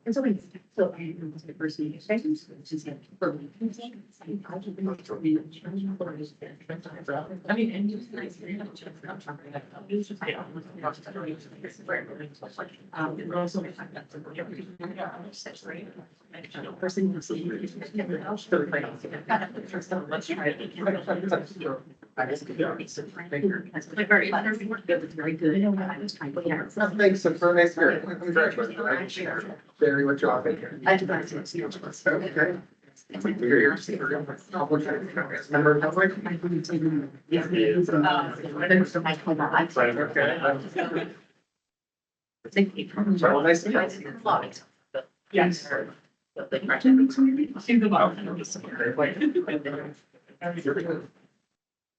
And so we, so I was the first meeting, which is like, for me. I mean, and it was nice. It was just, yeah. And also, person who's seeing. Let's try it. It's very good. Thanks, it's very nice here. Very much off. I do that. Okay. Well, nice to meet you. Yes.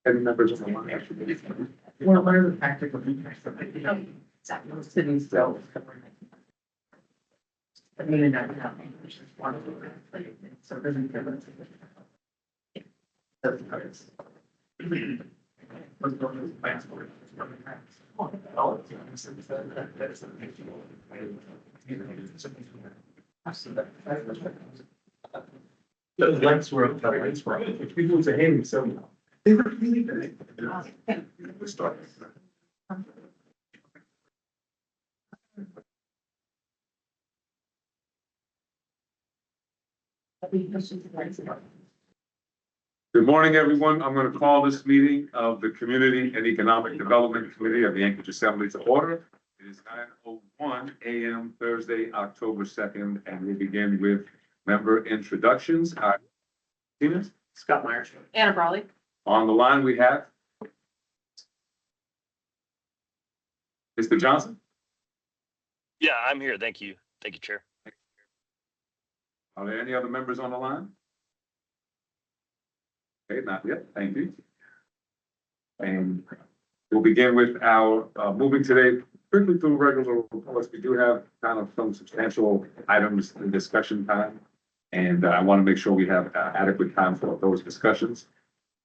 And members of the line actually. Well, what are the practical impacts of it? Exactly. Cities still. I mean, not happening, which is one of the, so it doesn't feel like. That's how it's. Those lights were, which people was a hating, so they were really good. We started. Good morning, everyone. I'm going to call this meeting of the Community and Economic Development Committee of the Anchorage Assembly to order. It is 9:01 a.m. Thursday, October 2nd, and we begin with member introductions. Scott Myers. Anna Brawley. On the line, we have Mr. Johnson. Yeah, I'm here. Thank you. Thank you, Chair. Are there any other members on the line? Okay, not yet. Thank you. And we'll begin with our moving today quickly through regular reports. We do have kind of some substantial items in discussion time. And I want to make sure we have adequate time for those discussions.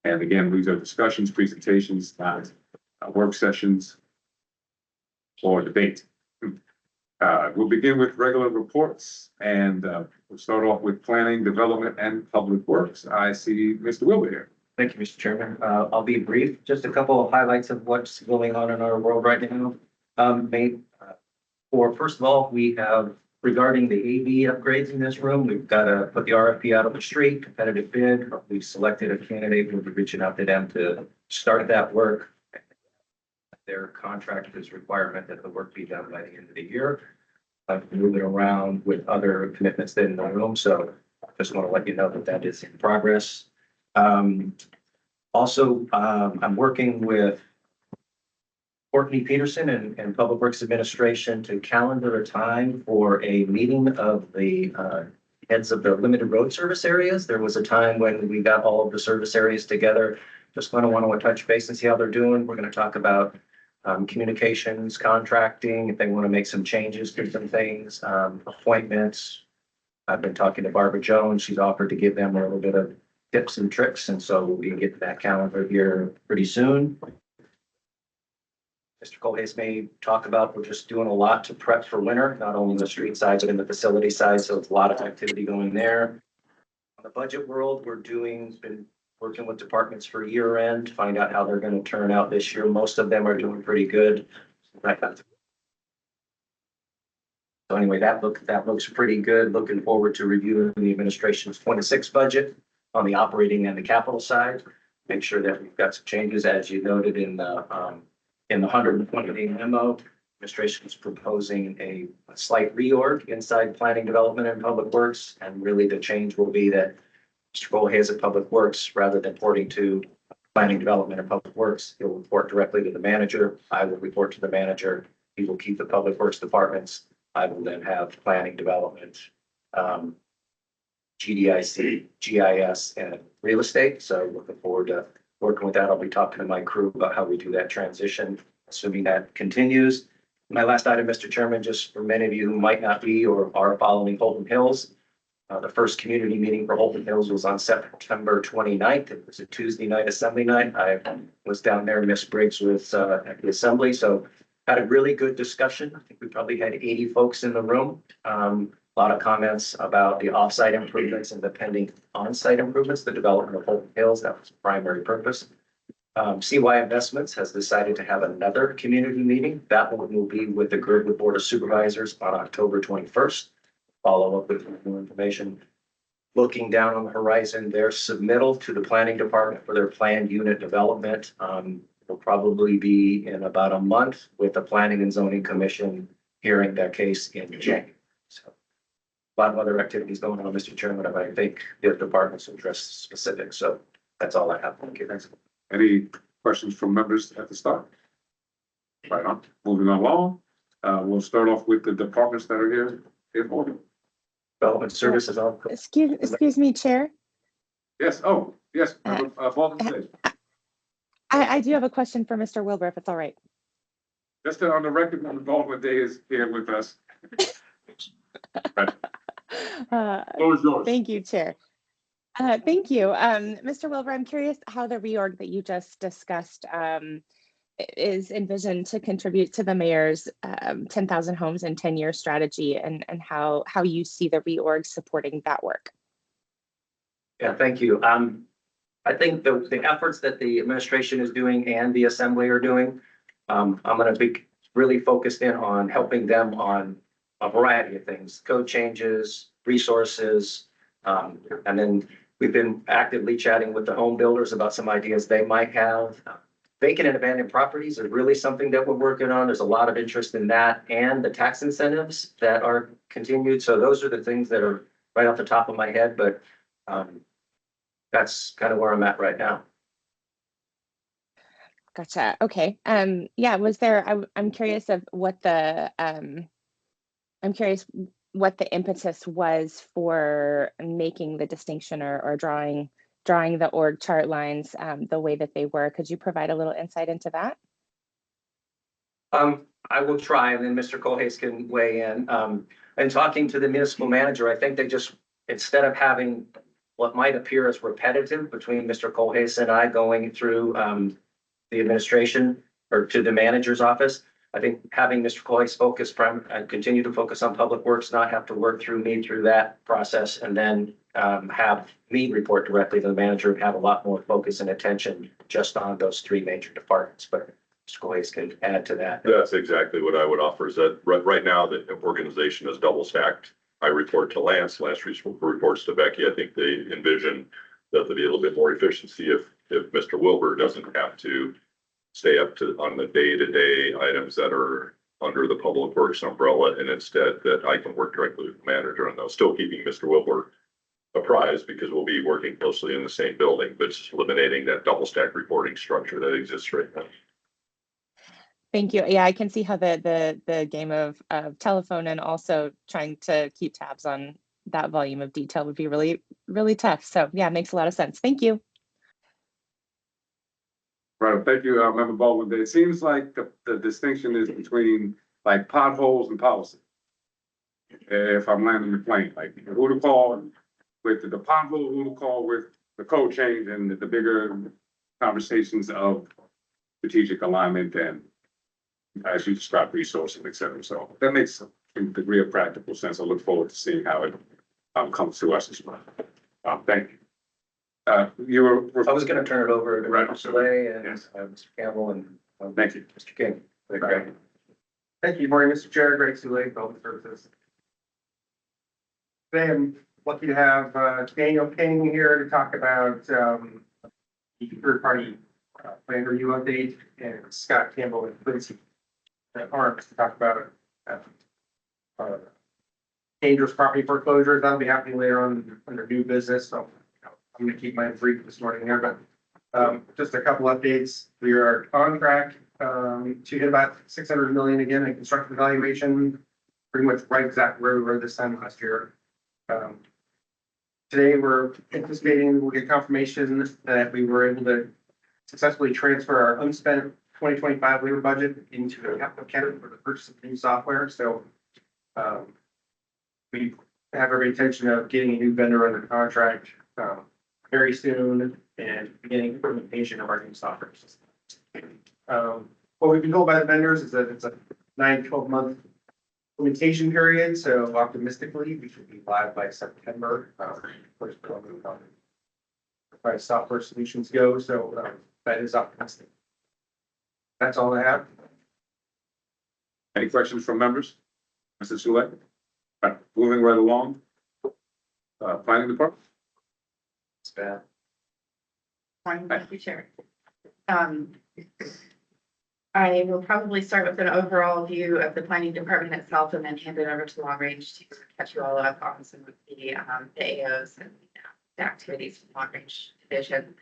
And again, these are discussions, presentations, not work sessions or debate. We'll begin with regular reports and we'll start off with planning, development, and public works. I see Mr. Wilbur here. Thank you, Mr. Chairman. I'll be brief. Just a couple of highlights of what's going on in our world right now. First of all, we have regarding the AV upgrades in this room, we've got to put the RFP out on the street, competitive bid. We've selected a candidate. We'll be reaching out to them to start that work. Their contract is requirement that the work be done by the end of the year. I've moved it around with other commitments in the room, so just want to let you know that that is in progress. Also, I'm working with Courtney Peterson and Public Works Administration to calendar a time for a meeting of the heads of the limited road service areas. There was a time when we got all of the service areas together. Just want to touch base and see how they're doing. We're going to talk about communications, contracting, if they want to make some changes to some things, appointments. I've been talking to Barbara Jones. She's offered to give them a little bit of tips and tricks, and so we can get that calendar here pretty soon. Mr. Colhase may talk about, we're just doing a lot to prep for winter, not only the street side, but in the facility side. So it's a lot of activity going there. On the budget world, been working with departments for year end to find out how they're going to turn out this year. Most of them are doing pretty good. So anyway, that looks pretty good. Looking forward to reviewing the administration's 26 budget on the operating and the capital side. Make sure that we've got some changes, as you noted in the 120-day memo. Administration is proposing a slight reorg inside planning, development, and public works. And really the change will be that Mr. Colhase at Public Works, rather than reporting to planning, development, and public works, he'll report directly to the manager. I will report to the manager. He will keep the public works departments. I will then have planning, development, GDIC, GIS, and real estate. So looking forward to working with that. I'll be talking to my crew about how we do that transition, assuming that continues. My last item, Mr. Chairman, just for many of you who might not be or are following Holton Hills, The first community meeting for Holton Hills was on September 29th. It was a Tuesday night assembly night. I was down there, Miss Briggs was at the assembly, so had a really good discussion. I think we probably had 80 folks in the room. A lot of comments about the offsite improvements and the pending on-site improvements, the development of Holton Hills. That was the primary purpose. CY Investments has decided to have another community meeting. That one will be with the Girdwood Board of Supervisors on October 21st. Follow up with more information. Looking down on the horizon, their submittal to the planning department for their planned unit development will probably be in about a month, with the Planning and Zoning Commission hearing that case in January. So a lot of other activities going on, Mr. Chairman, and I think the departments address specifics. So that's all I have. Thank you. Thanks. Any questions from members at the start? Right on, moving along. We'll start off with the departments that are here. If order. Development services. Excuse me, Chair. Yes, oh, yes, Baldwin, I do have a question for Mr. Wilbur, if it's all right. just on the record, Mr. Baldwin Day is here with us. Floor is yours. Thank you, Chair. Thank you. Mr. Wilbur, I'm curious how the reorg that you just discussed is envisioned to contribute to the mayor's 10,000 homes in 10-year strategy, and how you see the reorg supporting that work. Yeah, thank you. I think the efforts that the administration is doing and the assembly are doing, I'm going to be really focused in on helping them on a variety of things, code changes, resources, and then we've been actively chatting with the home builders about some ideas they might have. Vacant and abandoned properties are really something that we're working on. There's a lot of interest in that, and the tax incentives that are continued. So those are the things that are right off the top of my head, but that's kind of where I'm at right now. Gotcha. Okay. Yeah, was there, I'm curious of what the, I'm curious what the impetus was for making the distinction or drawing the org chart lines the way that they were. Could you provide a little insight into that? I will try, and then Mr. Colhase can weigh in. And talking to the municipal manager, I think they just, instead of having what might appear as repetitive between Mr. Colhase and I going through the administration or to the manager's office, I think having Mr. Colhase focus and continue to focus on public works, not have to work through me through that process, and then have me report directly to the manager and have a lot more focus and attention just on those three major departments. But Mr. Colhase can add to that. That's exactly what I would offer, is that right now the organization is double stacked. I report to Lance reports to Becky. I think they envision that there'll be a little bit more efficiency if Mr. Wilbur doesn't have to stay up to on the day-to-day items that are under the public works umbrella, and instead that I can work directly with the manager on those, still keeping Mr. Wilbur apprised because we'll be working closely in the same building, but just eliminating that double stack reporting structure that exists right now. Thank you. Yeah, I can see how the game of telephone and also trying to keep tabs on that volume of detail would be really, really tough. So yeah, it makes a lot of sense. Thank you. Right, thank you, Member Baldwin. It seems like the distinction is between like potholes and policy. If I'm landing the plane, like who to call with the pothole, who to call with the code change, and the bigger conversations of strategic alignment and, as you described, resources, et cetera. So that makes a degree of practical sense. I look forward to seeing how it comes to us as well. Thank you. You were. I was going to turn it over to Right. Mr. Slay and Yes. Mr. Campbell and Thank you. Mr. King. Right. Thank you. Morning, Mr. Chair, Greg Sule, Public Services. Today, I'm lucky to have Daniel King here to talk about the third-party plan review update, and Scott Campbell and Quincy Arms to talk about dangerous property foreclosures. That'll be happening later on under new business, so I'm going to keep mine brief this morning here, but just a couple updates. We are on track to hit about 600 million again in construction valuation, pretty much right exactly where we were this time last year. Today, we're anticipating we'll get confirmation that we were able to successfully transfer our unspent 2025 labor budget into a capital account for the purchase of new software. So we have every intention of getting a new vendor under contract, very soon and beginning implementation of our new software system. What we've been told by the vendors is that it's a 9 to 12 month implementation period, so optimistically, we should be live by September. Of course, as far as software solutions go, so that is optimistic. That's all I have. Any questions from members? Mr. Sule? Right, moving right along. Planning department? It's bad. Fine, thank you, Chair. I will probably start with an overall view of the planning department itself and then hand it over to long range to catch you all up on some of the AOs and the activities from long range division.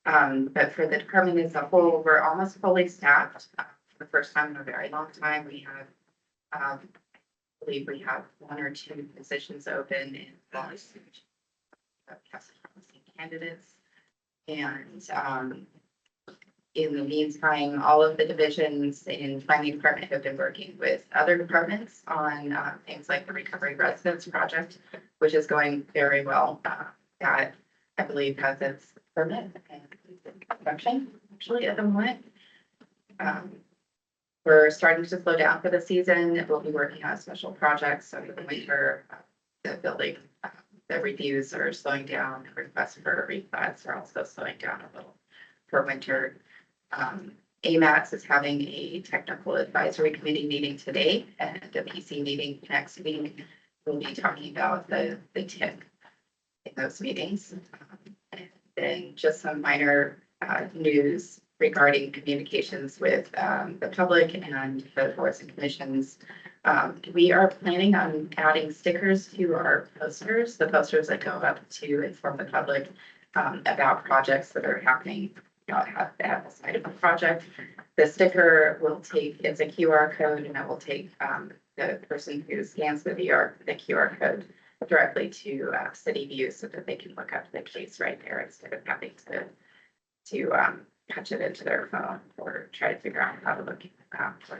But for the department as a whole, we're almost fully staffed. For the first time in a very long time, we have, I believe we have 1 or 2 positions open in promising candidates. And in the meantime, all of the divisions in planning department have been working with other departments on things like the recovery residence project, which is going very well. That I believe has its permit and construction actually at the moment. We're starting to slow down for the season. We'll be working on special projects. So in the winter, the building, the reviews are slowing down. Requests for replats are also slowing down a little for winter. AMAX is having a technical advisory committee meeting today and a PC meeting next week. We'll be talking about the TIP in those meetings. And then just some minor news regarding communications with the public and the boards and commissions. We are planning on adding stickers to our posters, the posters that go up to inform the public about projects that are happening at the site of the project. The sticker will take, it's a QR code, and it will take the person who scans the QR code directly to City View so that they can look up the case right there instead of having to touch it into their phone or try to figure out how to look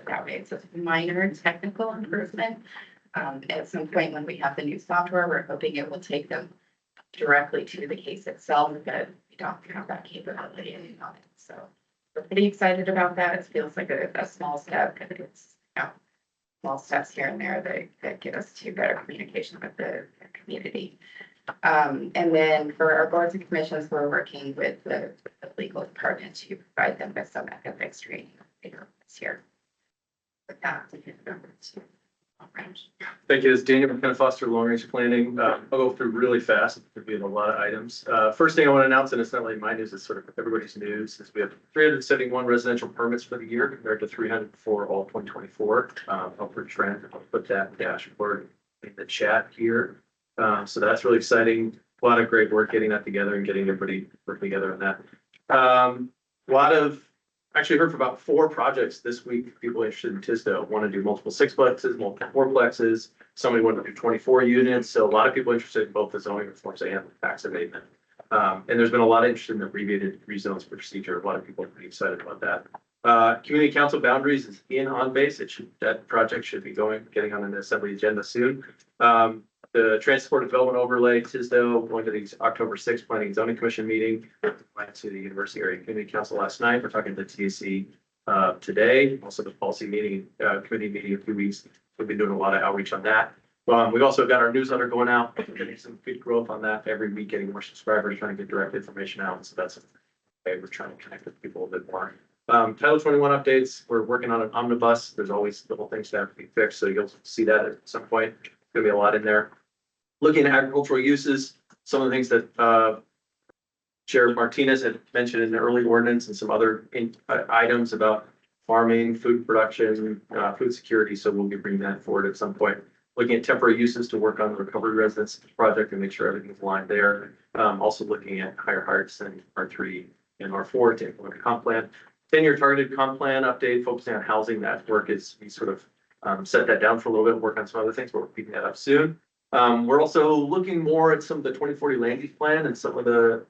that way. It's a minor technical improvement. At some point when we have the new software, we're hoping it will take them directly to the case itself, but we don't have that capability on it. So we're pretty excited about that. It feels like a small step, but it's, small steps here and there that get us to better communication with the community. And then for our boards and commissions, we're working with the legal department to provide them with some ethics training later this year. With that, we can go to long range. Thank you. This is Daniel McKenna Foster, Long Range Planning. I'll go through really fast. There'll be a lot of items. First thing I want to announce, and it's not really my news, it's sort of everybody's news, is we have 371 residential permits for the year compared to 300 for all 2024. Upward trend. I'll put that dashboard in the chat here. So that's really exciting. A lot of great work getting that together and getting everybody working together on that. Actually heard for about 4 projects this week. People interested in Tisdale want to do multiple 6-plexes, multiple 4-plexes. Somebody wanted to do 24 units. So a lot of people interested in both the zoning reforms and the tax abatement. And there's been a lot of interest in the abbreviated rezones procedure. A lot of people are pretty excited about that. Community council boundaries is on base. That project should be getting on an assembly agenda soon. The transport development overlay, Tisdale, going to the October 6th Planning and Zoning Commission meeting. Went to the University Area Community Council last night. We're talking to the TAC today. Also the policy meeting, committee meeting in a few weeks. We've been doing a lot of outreach on that. We've also got our newsletter going out. We're getting some good growth on that every week, getting more subscribers, trying to get direct information out. So that's okay. We're trying to connect with people a bit more. Title 21 updates. We're working on an omnibus. There's always little things that have to be fixed. So you'll see that at some point. There's gonna be a lot in there. Looking at agricultural uses, some of the things that Sheriff Martinez had mentioned in the early ordinance and some other items about farming, food production, food security. So we'll be bringing that forward at some point. Looking at temporary uses to work on the recovery residence project and make sure everything's aligned there. Also looking at higher hearts and R3 and R4 to implement a comp plan. 10-year targeted comp plan update focusing on housing. That work is, we sort of set that down for a little bit, work on some other things, but we're picking that up soon. We're also looking more at some of the 2040 land use plan and some of the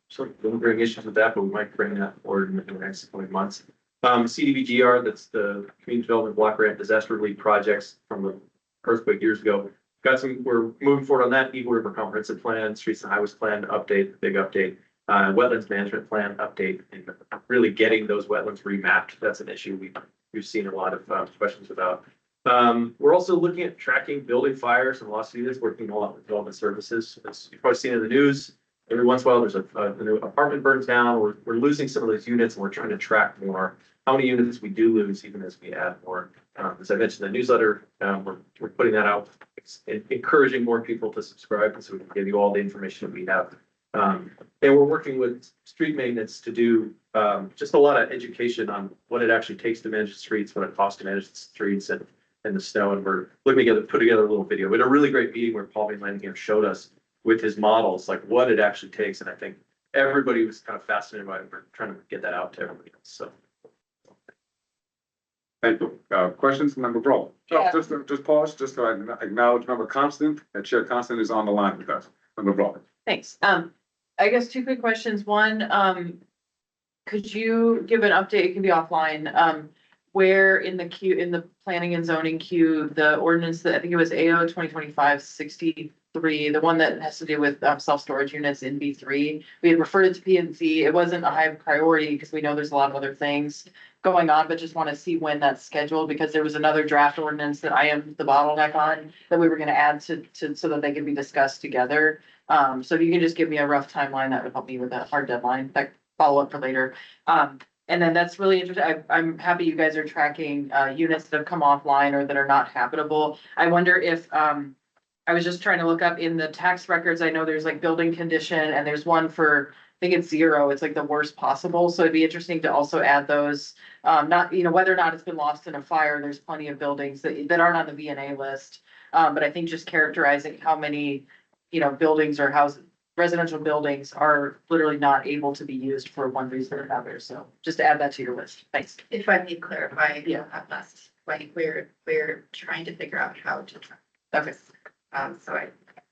sort of lingering issues with that, but we might bring that forward in the next coming months. CDBGR, that's the Community Development Block Grant Disaster Relief Projects from the earthquake years ago. we're moving forward on that Eagle River Comprehensive Plan, Streets and Highways Plan update, big update. Wetlands Management Plan update, and really getting those wetlands remapped. That's an issue we've seen a lot of questions about. We're also looking at tracking building fires and loss units, working a lot with development services. As you've probably seen in the news, every once in a while, there's a new apartment burns down. We're losing some of those units, and we're trying to track more how many units we do lose, even as we add more. As I mentioned in the newsletter, we're putting that out, encouraging more people to subscribe, so we can give you all the information that we have. And we're working with street maintenance to do just a lot of education on what it actually takes to manage the streets, what it costs to manage the streets and the snow. And we're looking to put together a little video. We had a really great meeting where Paul Van Lanningham showed us with his models, like what it actually takes. And I think everybody was kind of fascinated by it. We're trying to get that out to everybody else. So. Thank you. Questions, Member Bro? Yeah. Just pause, just to acknowledge Member Constant, that Chair Constant is on the line with us. Member Bro. Thanks. I guess two quick questions. One, could you give an update? It can be offline. Where in the queue, in the planning and zoning queue, the ordinance that I think it was AO 2025-63, the one that has to do with self-storage units in B3. We had referred it to P and Z. It wasn't a high priority because we know there's a lot of other things going on, but just want to see when that's scheduled because there was another draft ordinance that I am the bottleneck on that we were going to add to so that they could be discussed together. So if you can just give me a rough timeline, that would help me with that hard deadline, that follow up for later. And then that's really interesting. I'm happy you guys are tracking units that have come offline or that are not habitable. I wonder if I was just trying to look up in the tax records. I know there's like building condition and there's one for, I think it's 0. It's like the worst possible. So it'd be interesting to also add those. Not, whether or not it's been lost in a fire, there's plenty of buildings that aren't on the VNA list. But I think just characterizing how many, buildings or houses, residential buildings are literally not able to be used for one reason or another. So just to add that to your list. Thanks. If I may clarify, Yeah. that last point, we're trying to figure out how to track. Okay. So I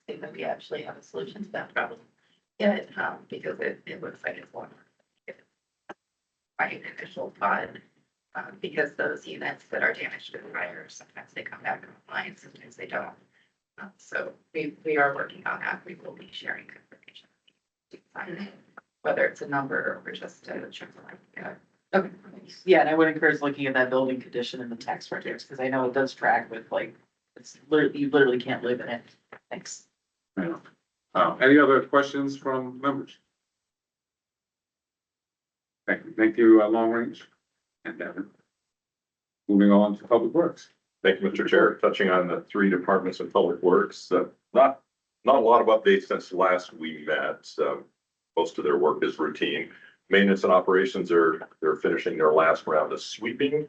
think that we actually have a solution to that problem. Yeah, because it looks like it's one. By initial fund, because those units that are damaged in fire, sometimes they come back online, sometimes they don't. So we are working on that. We will be sharing information. Whether it's a number or just a check. Okay. Yeah, and I would encourage looking at that building condition in the tax records because I know it does track with like, you literally can't live in it. Thanks. Any other questions from members? Thank you, Long Range. And Devin. Moving on to Public Works. Thank you, Mr. Chair. Touching on the 3 departments of Public Works, not a lot of updates since last we met. Most of their work is routine. Maintenance and operations they're finishing their last round of sweeping.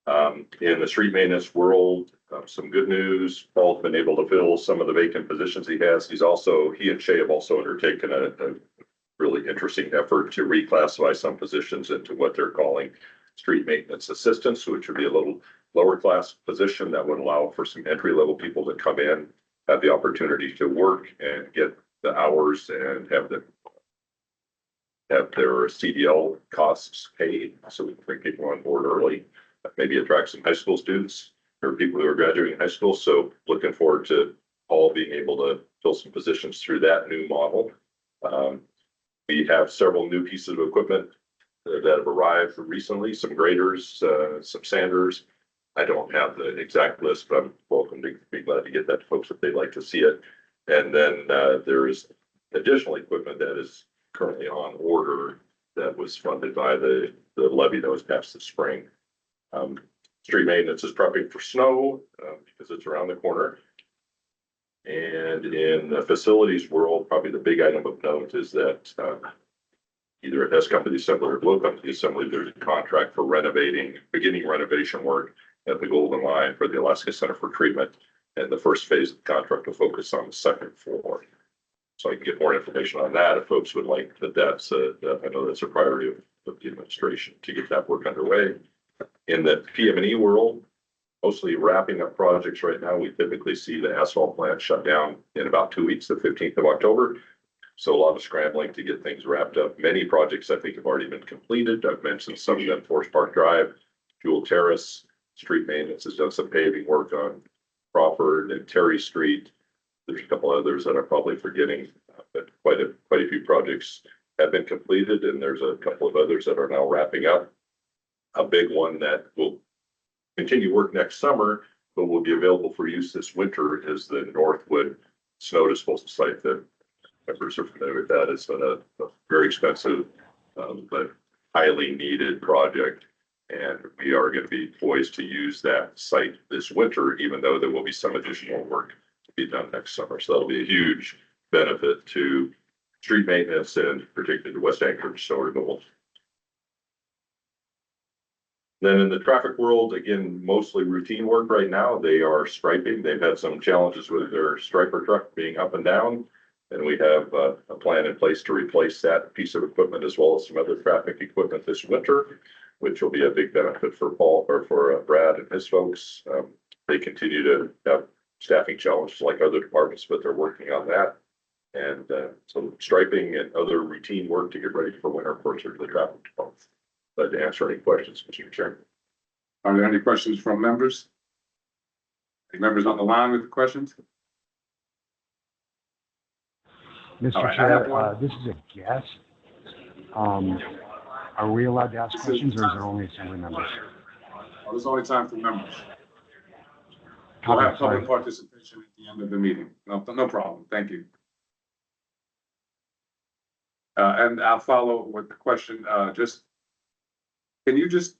In the street maintenance world, some good news. Paul's been able to fill some of the vacant positions he has. He and Shay have also undertaken a really interesting effort to reclassify some positions into what they're calling street maintenance assistants, which would be a little lower class position that would allow for some entry level people to come in, have the opportunity to work and get the hours and have their CDL costs paid, so we can bring people on board early, maybe attract some high school students or people who are graduating high school. So looking forward to Paul being able to fill some positions through that new model. We have several new pieces of equipment that have arrived recently, some graders, some sanders. I don't have the exact list, but I'm welcome to be glad to get that to folks if they'd like to see it. And then there is additional equipment that is currently on order that was funded by the levy that was passed this spring. Street maintenance is prepping for snow because it's around the corner. And in the facilities world, probably the big item of note is that either at S Company Assembly or Glow Company Assembly, there's a contract for beginning renovation work at the Golden Line for the Alaska Center for Treatment. And the first phase of the contract will focus on the second floor. So I can get more information on that if folks would like that. I know that's a priority of the administration to get that work underway. In the PM&E world, mostly wrapping up projects right now. We typically see the asphalt plant shut down in about 2 weeks, the 15th of October. So a lot of scrambling to get things wrapped up. Many projects I think have already been completed. I've mentioned some of them: Forest Park Drive, Jewel Terrace, street maintenance has done some paving work on Crawford and Terry Street. There's a couple others that I'm probably forgetting, but quite a few projects have been completed, and there's a couple of others that are now wrapping up. A big one that will continue work next summer, but will be available for use this winter is the Northwood snow disposal site that members are familiar with. That it's been a very expensive, but highly needed project. And we are going to be poised to use that site this winter, even though there will be some additional work to be done next summer. So that'll be a huge benefit to street maintenance and particularly the West Anchorage snow removal. Then in the traffic world, again, mostly routine work right now. They are striping. They've had some challenges with their striper truck being up and down. And we have a plan in place to replace that piece of equipment as well as some other traffic equipment this winter, which will be a big benefit for Paul or for Brad and his folks. They continue to have staffing challenges like other departments, but they're working on that. And some striping and other routine work to get ready for winter, of course, are the traffic department. Glad to answer any questions, Mr. Chairman. Are there any questions from members? Any members on the line with questions? All Mr. right, I have Chair, one. this is a guess. Are we allowed to ask questions or is there only assembly members? Well, there's only time for members. We'll have public participation at the end of the meeting. No problem. Thank you. And I'll follow with the question, can you just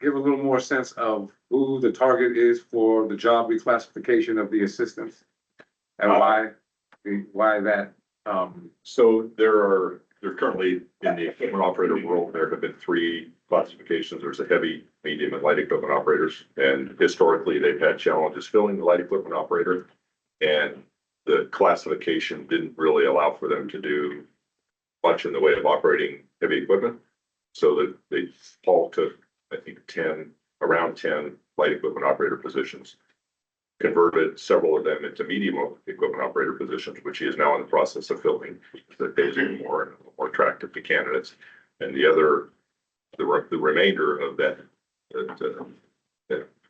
give a little more sense of who the target is for the job reclassification of the assistants? And why that? So there currently in the equipment operator world, there have been three classifications. There's a heavy, medium, and light equipment operators. And historically, they've had challenges filling the light equipment operator. And the classification didn't really allow for them to do much in the way of operating heavy equipment. So that Paul took, I think, around 10 light equipment operator positions, converted several of them into medium equipment operator positions, which he is now in the process of filling. That pays more attractive to candidates. And the remainder of that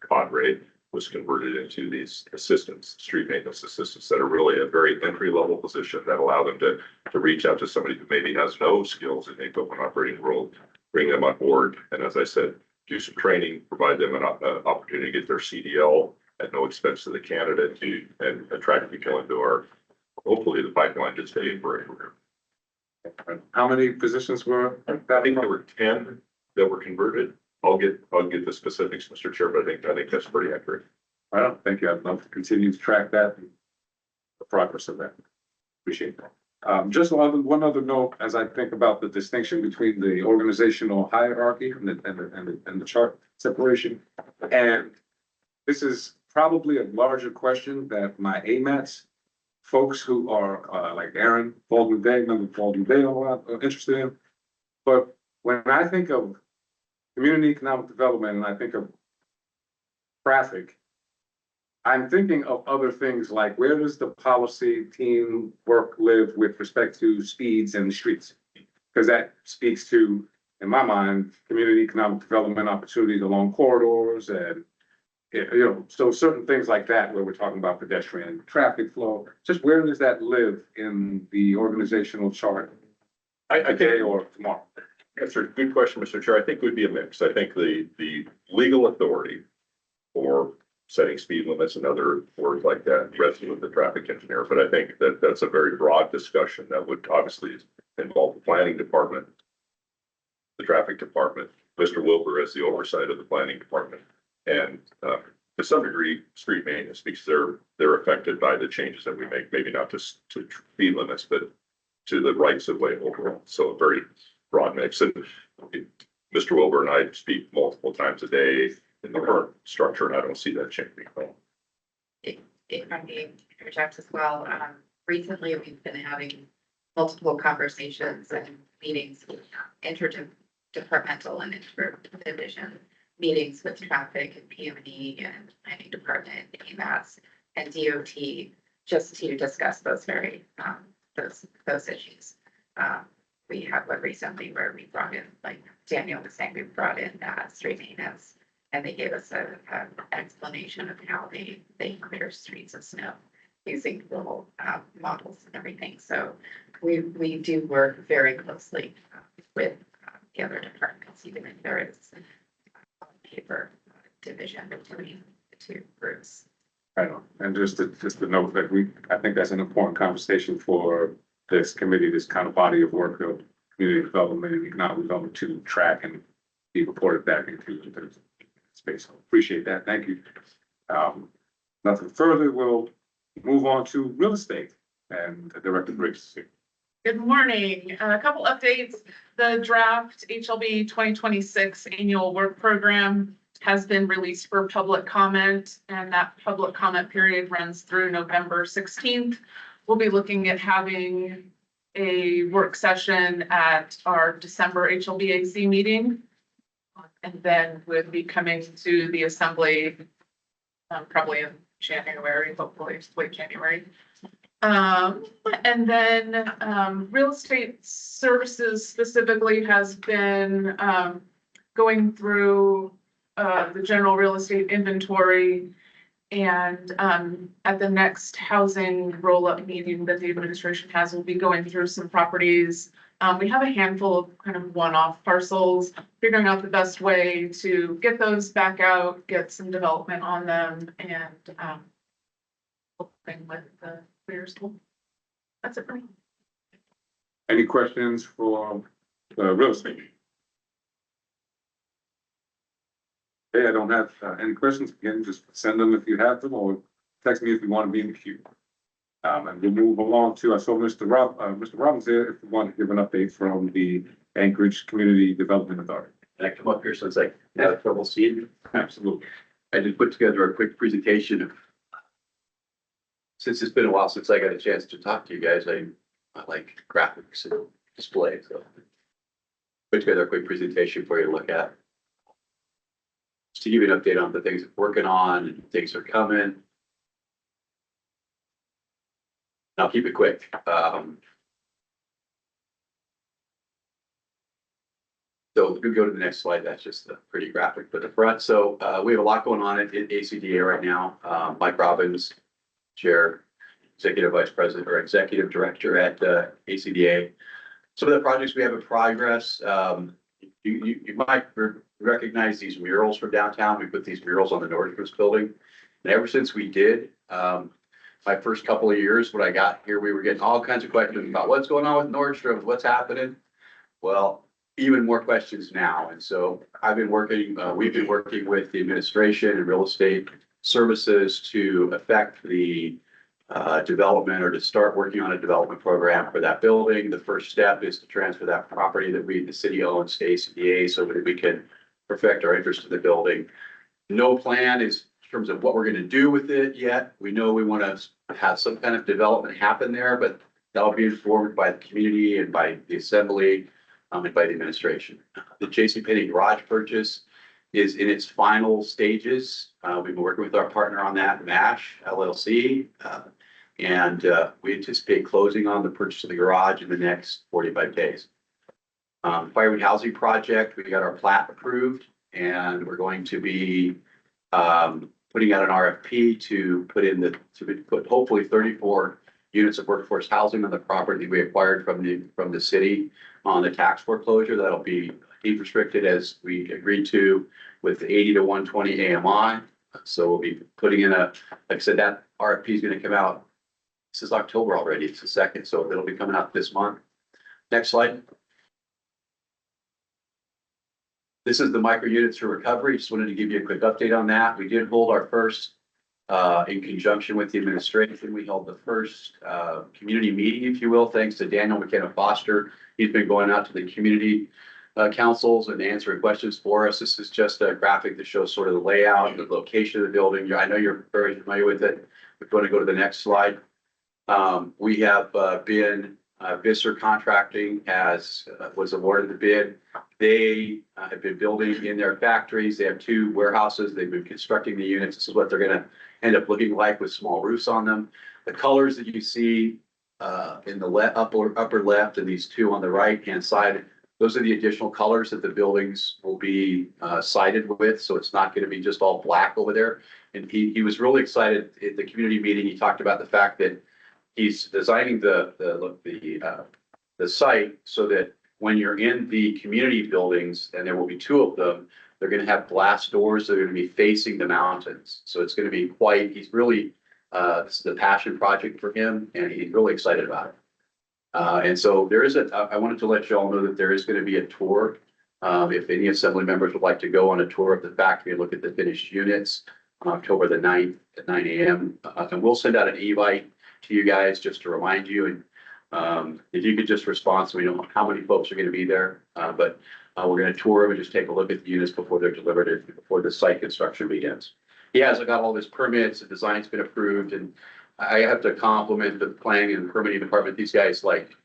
cadre was converted into these assistants, street maintenance assistants, that are really a very entry level position that allow them to reach out to somebody who maybe has no skills in the equipment operating world, bring them on board, and as I said, do some training, provide them an opportunity to get their CDL at no expense to the candidate and attract people into our, hopefully the pipeline to stay for a career. How many positions were? I think there were 10 that were converted. I'll get the specifics, Mr. Chair, but I think that's pretty accurate. I don't think I'd love to continue to track that and the progress of that. Appreciate that. Just one other note, as I think about the distinction between the organizational hierarchy and the chart separation. And this is probably a larger question that my AMATs folks who are like Aaron Baldwin Day, member Baldwin Day, are interested in. But when I think of community economic development and I think of traffic, I'm thinking of other things like where does the policy team work live with respect to speeds and streets? Because that speaks to, in my mind, community economic development opportunities along corridors and, so certain things like that where we're talking about pedestrian traffic flow, just where does that live in the organizational chart today or tomorrow? That's a good question, Mr. Chair. I think it would be a mix. I think the legal authority for setting speed limits and other words like that rests with the traffic engineer. But I think that that's a very broad discussion that would obviously involve the planning department, the traffic department, Mr. Wilbur as the oversight of the planning department. And to some degree, street maintenance, because they're affected by the changes that we make, maybe not just to speed limits, but to the rights of way overall. So a very broad mix. And Mr. Wilbur and I speak multiple times a day in the current structure, and I don't see that changing at all. If I'm being interject as well, recently we've been having multiple conversations and meetings with interdepartmental and interdivision meetings with traffic and PM&E and planning department, AMAS and DOT, just to discuss those very those issues. We had one recently where we brought in, like Daniel was saying, we brought in street maintenance And they gave us a explanation of how they clear streets of snow using little models and everything. So we do work very closely with the other departments, even if there is a paper division between the two groups. Right on. And just to note that I think that's an important conversation for this committee, this kind of body of work of community development and economic development to track and be reported back into the space. So appreciate that. Thank you. Nothing further. We'll move on to real estate and Director Briggs. Good morning. A couple updates. The draft HLB 2026 annual work program has been released for public comment, and that public comment period runs through November 16th. We'll be looking at having a work session at our December HLBAC meeting. And then we'll be coming to the assembly probably in January, hopefully late January. And then real estate services specifically has been going through the general real estate inventory. And at the next housing roll-up meeting that the administration has, we'll be going through some properties. We have a handful of kind of one-off parcels, figuring out the best way to get those back out, get some development on them, and hoping with the clear school. That's it for me. Any questions for real estate? Okay, I don't have any questions. Again, just send them if you have them, or text me if you want to be in the queue. And we'll move along to, I saw Mr. Robbins there, if you want to give an update from the Anchorage Community Development Authority. Can I come up here since I have trouble seeing you? Absolutely. I did put together a quick presentation of, since it's been a while since I got a chance to talk to you guys, I like graphics and display, so. Put together a quick presentation for you to look at. Just to give you an update on the things we're working on and things are coming. And I'll keep it quick. So we can go to the next slide. That's just a pretty graphic for the front. So we have a lot going on at ACDA right now. Mike Robbins, Chair, Executive Vice President or Executive Director at ACDA. Some of the projects we have in progress, you might recognize these murals from downtown. We put these murals on the Nordstrom's building. And ever since we did, my first couple of years when I got here, we were getting all kinds of questions about what's going on with Nordstrom's, what's happening. Well, even more questions now. And so I've been working, we've been working with the administration and real estate services to affect the development or to start working on a development program for that building. The first step is to transfer that property that the city owns to ACDA so that we can perfect our interest in the building. No plan is in terms of what we're going to do with it yet. We know we want to have some kind of development happen there, but that'll be informed by the community and by the assembly and by the administration. The JCPenney garage purchase is in its final stages. We've been working with our partner on that, MASH LLC. And we anticipate closing on the purchase of the garage in the next 45 days. Firewood Housing Project, we got our plat approved and we're going to be putting out an RFP to put hopefully 34 units of workforce housing on the property we acquired from the city on the tax foreclosure. That'll be deed restricted as we agreed to with 80 to 120 AMI. So we'll be putting in like I said, that RFP is going to come out. This is October already. It's the 2nd, so it'll be coming out this month. Next slide. This is the micro units for recovery. Just wanted to give you a quick update on that. We did hold our first, in conjunction with the administration, we held the first community meeting, if you will, thanks to Daniel McKenna Foster. He's been going out to the community councils and answering questions for us. This is just a graphic that shows sort of the layout, the location of the building. I know you're very familiar with it. We're going to go to the next slide. We have been, Visser Contracting was awarded the bid. They have been building in their factories. They have 2 warehouses. They've been constructing the units. This is what they're going to end up looking like with small roofs on them. The colors that you see in the upper left and these 2 on the right-hand side those are the additional colors that the buildings will be sided with, so it's not gonna be just all black over there. And he was really excited at the community meeting. He talked about the fact that he's designing the site so that when you're in the community buildings, and there will be two of them, they're gonna have glass doors that are gonna be facing the mountains. So it's gonna be quite, he's really, this is a passion project for him, and he's really excited about it. And so there is I wanted to let you all know that there is gonna be a tour. If any assembly members would like to go on a tour of the factory and look at the finished units on October the 9th at 9 a.m. And we'll send out an invite to you guys just to remind you. And if you could just respond, so we know how many folks are gonna be there. But we're gonna tour them and just take a look at the units before they're delivered and before the site construction begins. He has got all his permits, the design's been approved, and I have to compliment the planning and permitting department. These guys, like,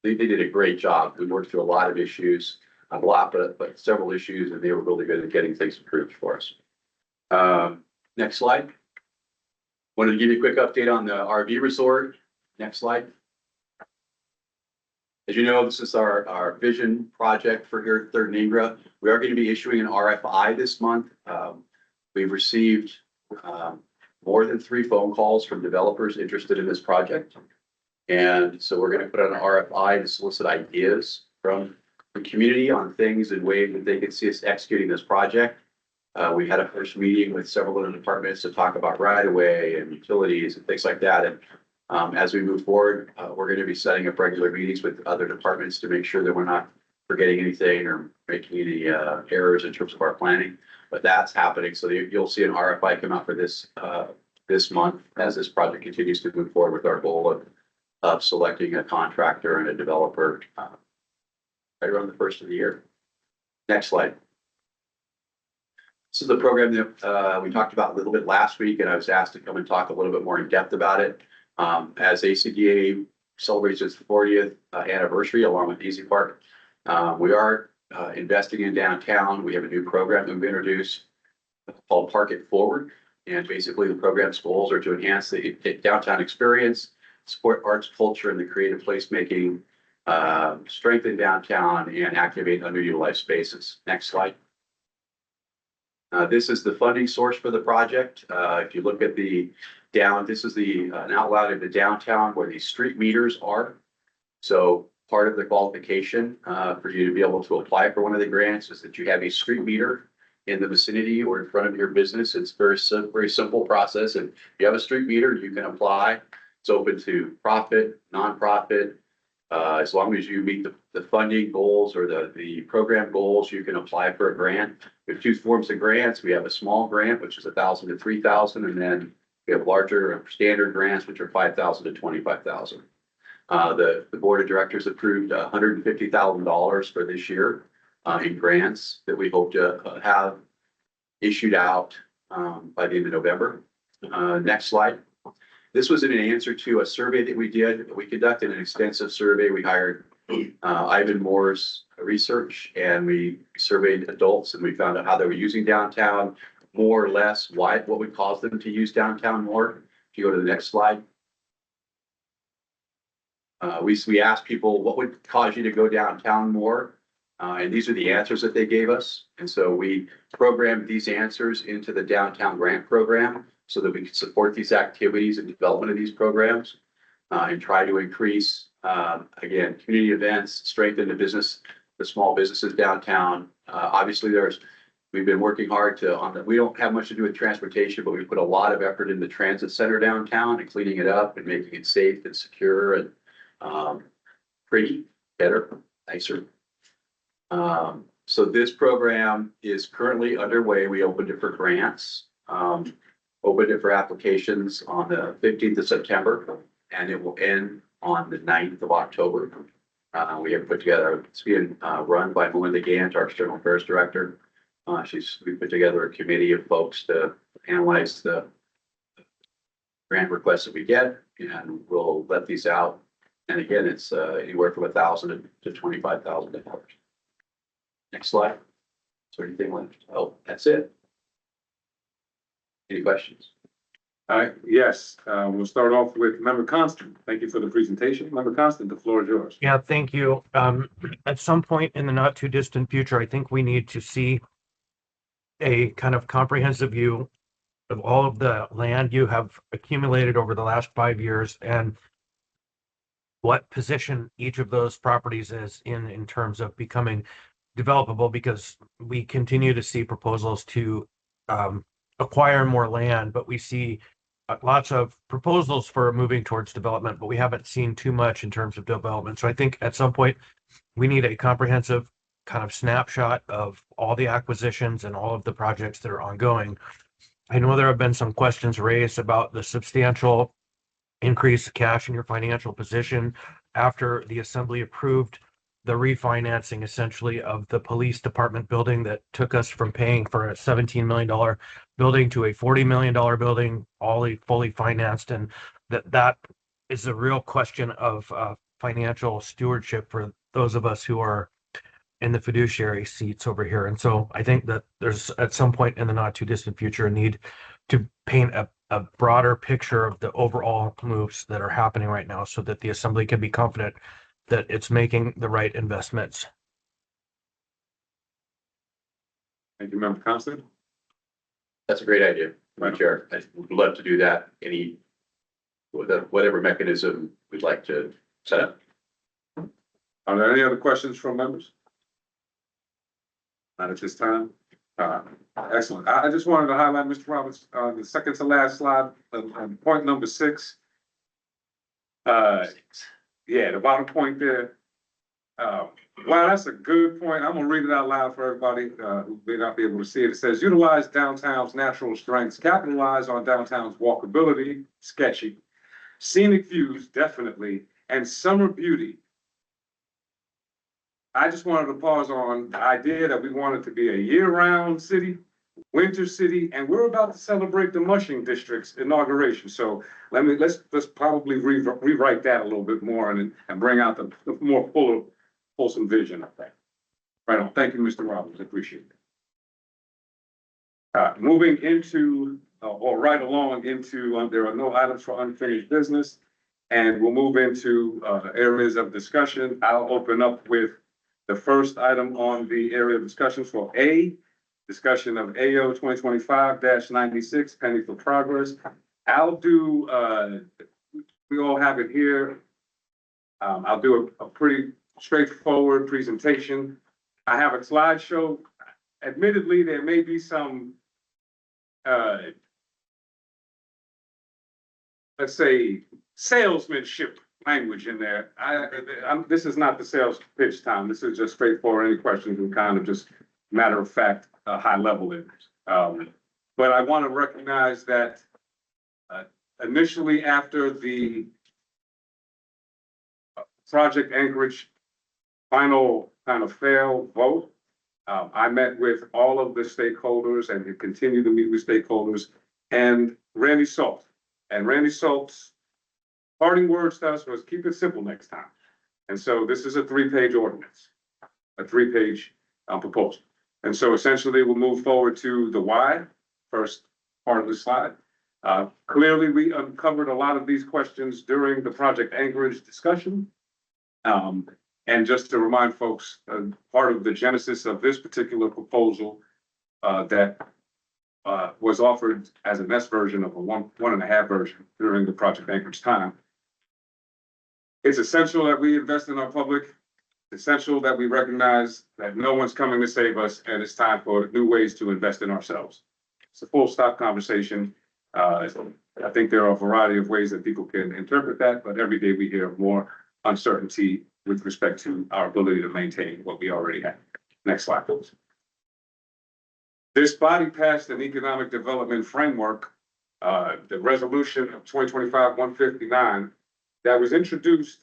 they did a great job. We worked through a lot of issues, but several issues, and they were really good at getting things approved for us. Next slide. Wanted to give you a quick update on the RV resort. Next slide. As you know, this is our vision project for here at Third and Ingra. We are going to be issuing an RFI this month. We've received more than 3 phone calls from developers interested in this project. And so we're going to put out an RFI to solicit ideas from the community on things and ways that they can see us executing this project. We had a first meeting with several other departments to talk about right of way and utilities and things like that. And as we move forward, we're going to be setting up regular meetings with other departments to make sure that we're not forgetting anything or making any errors in terms of our planning. But that's happening. So you'll see an RFI come out for this this month as this project continues to move forward with our goal of selecting a contractor and a developer right around the first of the year. Next slide. This is the program that we talked about a little bit last week, and I was asked to come and talk a little bit more in depth about it. As ACDA celebrates its 40th anniversary along with Easy Park, we are investing in downtown. We have a new program that we introduced called Park It Forward. And basically the program's goals are to enhance the downtown experience, support arts, culture, and the creative placemaking, strengthen downtown, and activate underutilized spaces. Next slide. This is the funding source for the project. If you look at this is an outline of the downtown where these street meters are. So part of the qualification for you to be able to apply for one of the grants is that you have a street meter in the vicinity or in front of your business. It's very simple process. And if you have a street meter, you can apply. It's open to profit, nonprofit. As long as you meet the funding goals or the program goals, you can apply for a grant. We have 2 forms of grants. We have a small grant, which is $1,000 to $3,000, and then we have larger standard grants, which are $5,000 to $25,000. The board of directors approved $150,000 for this year in grants that we hope to have issued out by the end of November. Next slide. This was in an answer to a survey that we did. We conducted an extensive survey. We hired Ivan Moore's research, and we surveyed adults, and we found out how they were using downtown, more or less, what would cause them to use downtown more. If you go to the next slide. We asked people, what would cause you to go downtown more? And these are the answers that they gave us. And so we programmed these answers into the downtown grant program so that we could support these activities and development of these programs and try to increase, again, community events, strengthen the small businesses downtown. Obviously, we've been working hard we don't have much to do with transportation, but we put a lot of effort in the transit center downtown and cleaning it up and making it safe and secure and pretty, better, nicer. So this program is currently underway. We opened it for grants, opened it for applications on the 15th of September, and it will end on the 9th of October. We have put together, it's being run by Melinda Gant, our external affairs director. We put together a committee of folks to analyze the grant requests that we get, and we'll let these out. And again, it's anywhere from $1,000 to $25,000. Next slide. Is there anything left? Oh, that's it. Any questions? All right, yes, we'll start off with Member Constant. Thank you for the presentation. Member Constant, the floor is yours. Yeah, thank you. At some point in the not too distant future, I think we need to see a kind of comprehensive view of all of the land you have accumulated over the last 5 years and what position each of those properties is in terms of becoming developable, because we continue to see proposals to acquire more land, but we see lots of proposals for moving towards development, but we haven't seen too much in terms of development. So I think at some point we need a comprehensive kind of snapshot of all the acquisitions and all of the projects that are ongoing. I know there have been some questions raised about the substantial increase of cash in your financial position after the assembly approved the refinancing essentially of the police department building that took us from paying for a $17 million building to a $40 million building, all fully financed. And that is a real question of financial stewardship for those of us who are in the fiduciary seats over here. And so I think that there's at some point in the not too distant future a need to paint a broader picture of the overall moves that are happening right now so that the assembly can be confident that it's making the right investments. Thank you, Member Constant. That's a great idea, Madam Chair. I would love to do that. Whatever mechanism we'd like to set up. Are there any other questions from members? Not at this time. Excellent. I just wanted to highlight, Mr. Roberts, the second to last slide, point number 6. Yeah, the bottom point there. Wow, that's a good point. I'm gonna read it out loud for everybody who may not be able to see it. It says, utilize downtown's natural strengths, capitalize on downtown's walkability, sketchy, scenic views, definitely, and summer beauty. I just wanted to pause on the idea that we want it to be a year-round city, winter city, and we're about to celebrate the Mushing District's inauguration. So let's probably rewrite that a little bit more and bring out the more fulsome vision of that. Right on. Thank you, Mr. Roberts. I appreciate it. Moving into or right along into there are no items for unfinished business, and we'll move into areas of discussion. I'll open up with the first item on the area of discussion for A, discussion of AO 2025-96, Penny for Progress. I'll do, we all have it here. I'll do a pretty straightforward presentation. I have a slideshow. Admittedly, there may be some, let's say, salesmanship language in there. This is not the sales pitch time. This is just straightforward. Any questions and kind of just matter of fact, high level in. But I want to recognize that initially after the Project Anchorage final kind of fail vote, I met with all of the stakeholders and continue to meet with stakeholders and Randy Salt. And Randy Salt's parting words to us was keep it simple next time. And so this is a 3-page ordinance, a 3-page proposal. And so essentially we'll move forward to the why, first part of the slide. Clearly we uncovered a lot of these questions during the Project Anchorage discussion. And just to remind folks, part of the genesis of this particular proposal that was offered as an S version of a 1.5 version during the Project Anchorage time. It's essential that we invest in our public. It's essential that we recognize that no one's coming to save us, and it's time for new ways to invest in ourselves. It's a full stop conversation. I think there are a variety of ways that people can interpret that, but every day we hear more uncertainty with respect to our ability to maintain what we already have. Next slide, please. This body passed an economic development framework, the resolution of 2025-159, that was introduced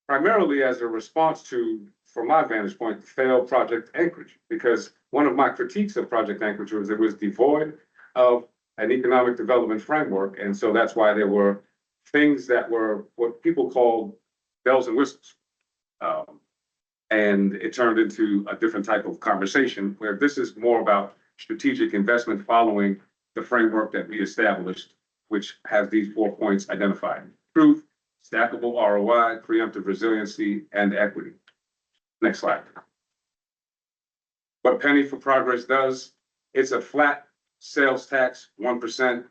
primarily as a response to, from my vantage point, the failed Project Anchorage. Because one of my critiques of Project Anchorage was it was devoid of an economic development framework. And so that's why there were things that were what people called bells and whistles. And it turned into a different type of conversation where this is more about strategic investment following the framework that we established which has these 4 points identified: truth, stackable ROI, preemptive resiliency, and equity. Next slide. What Penny for Progress does, it's a flat sales tax, 1%.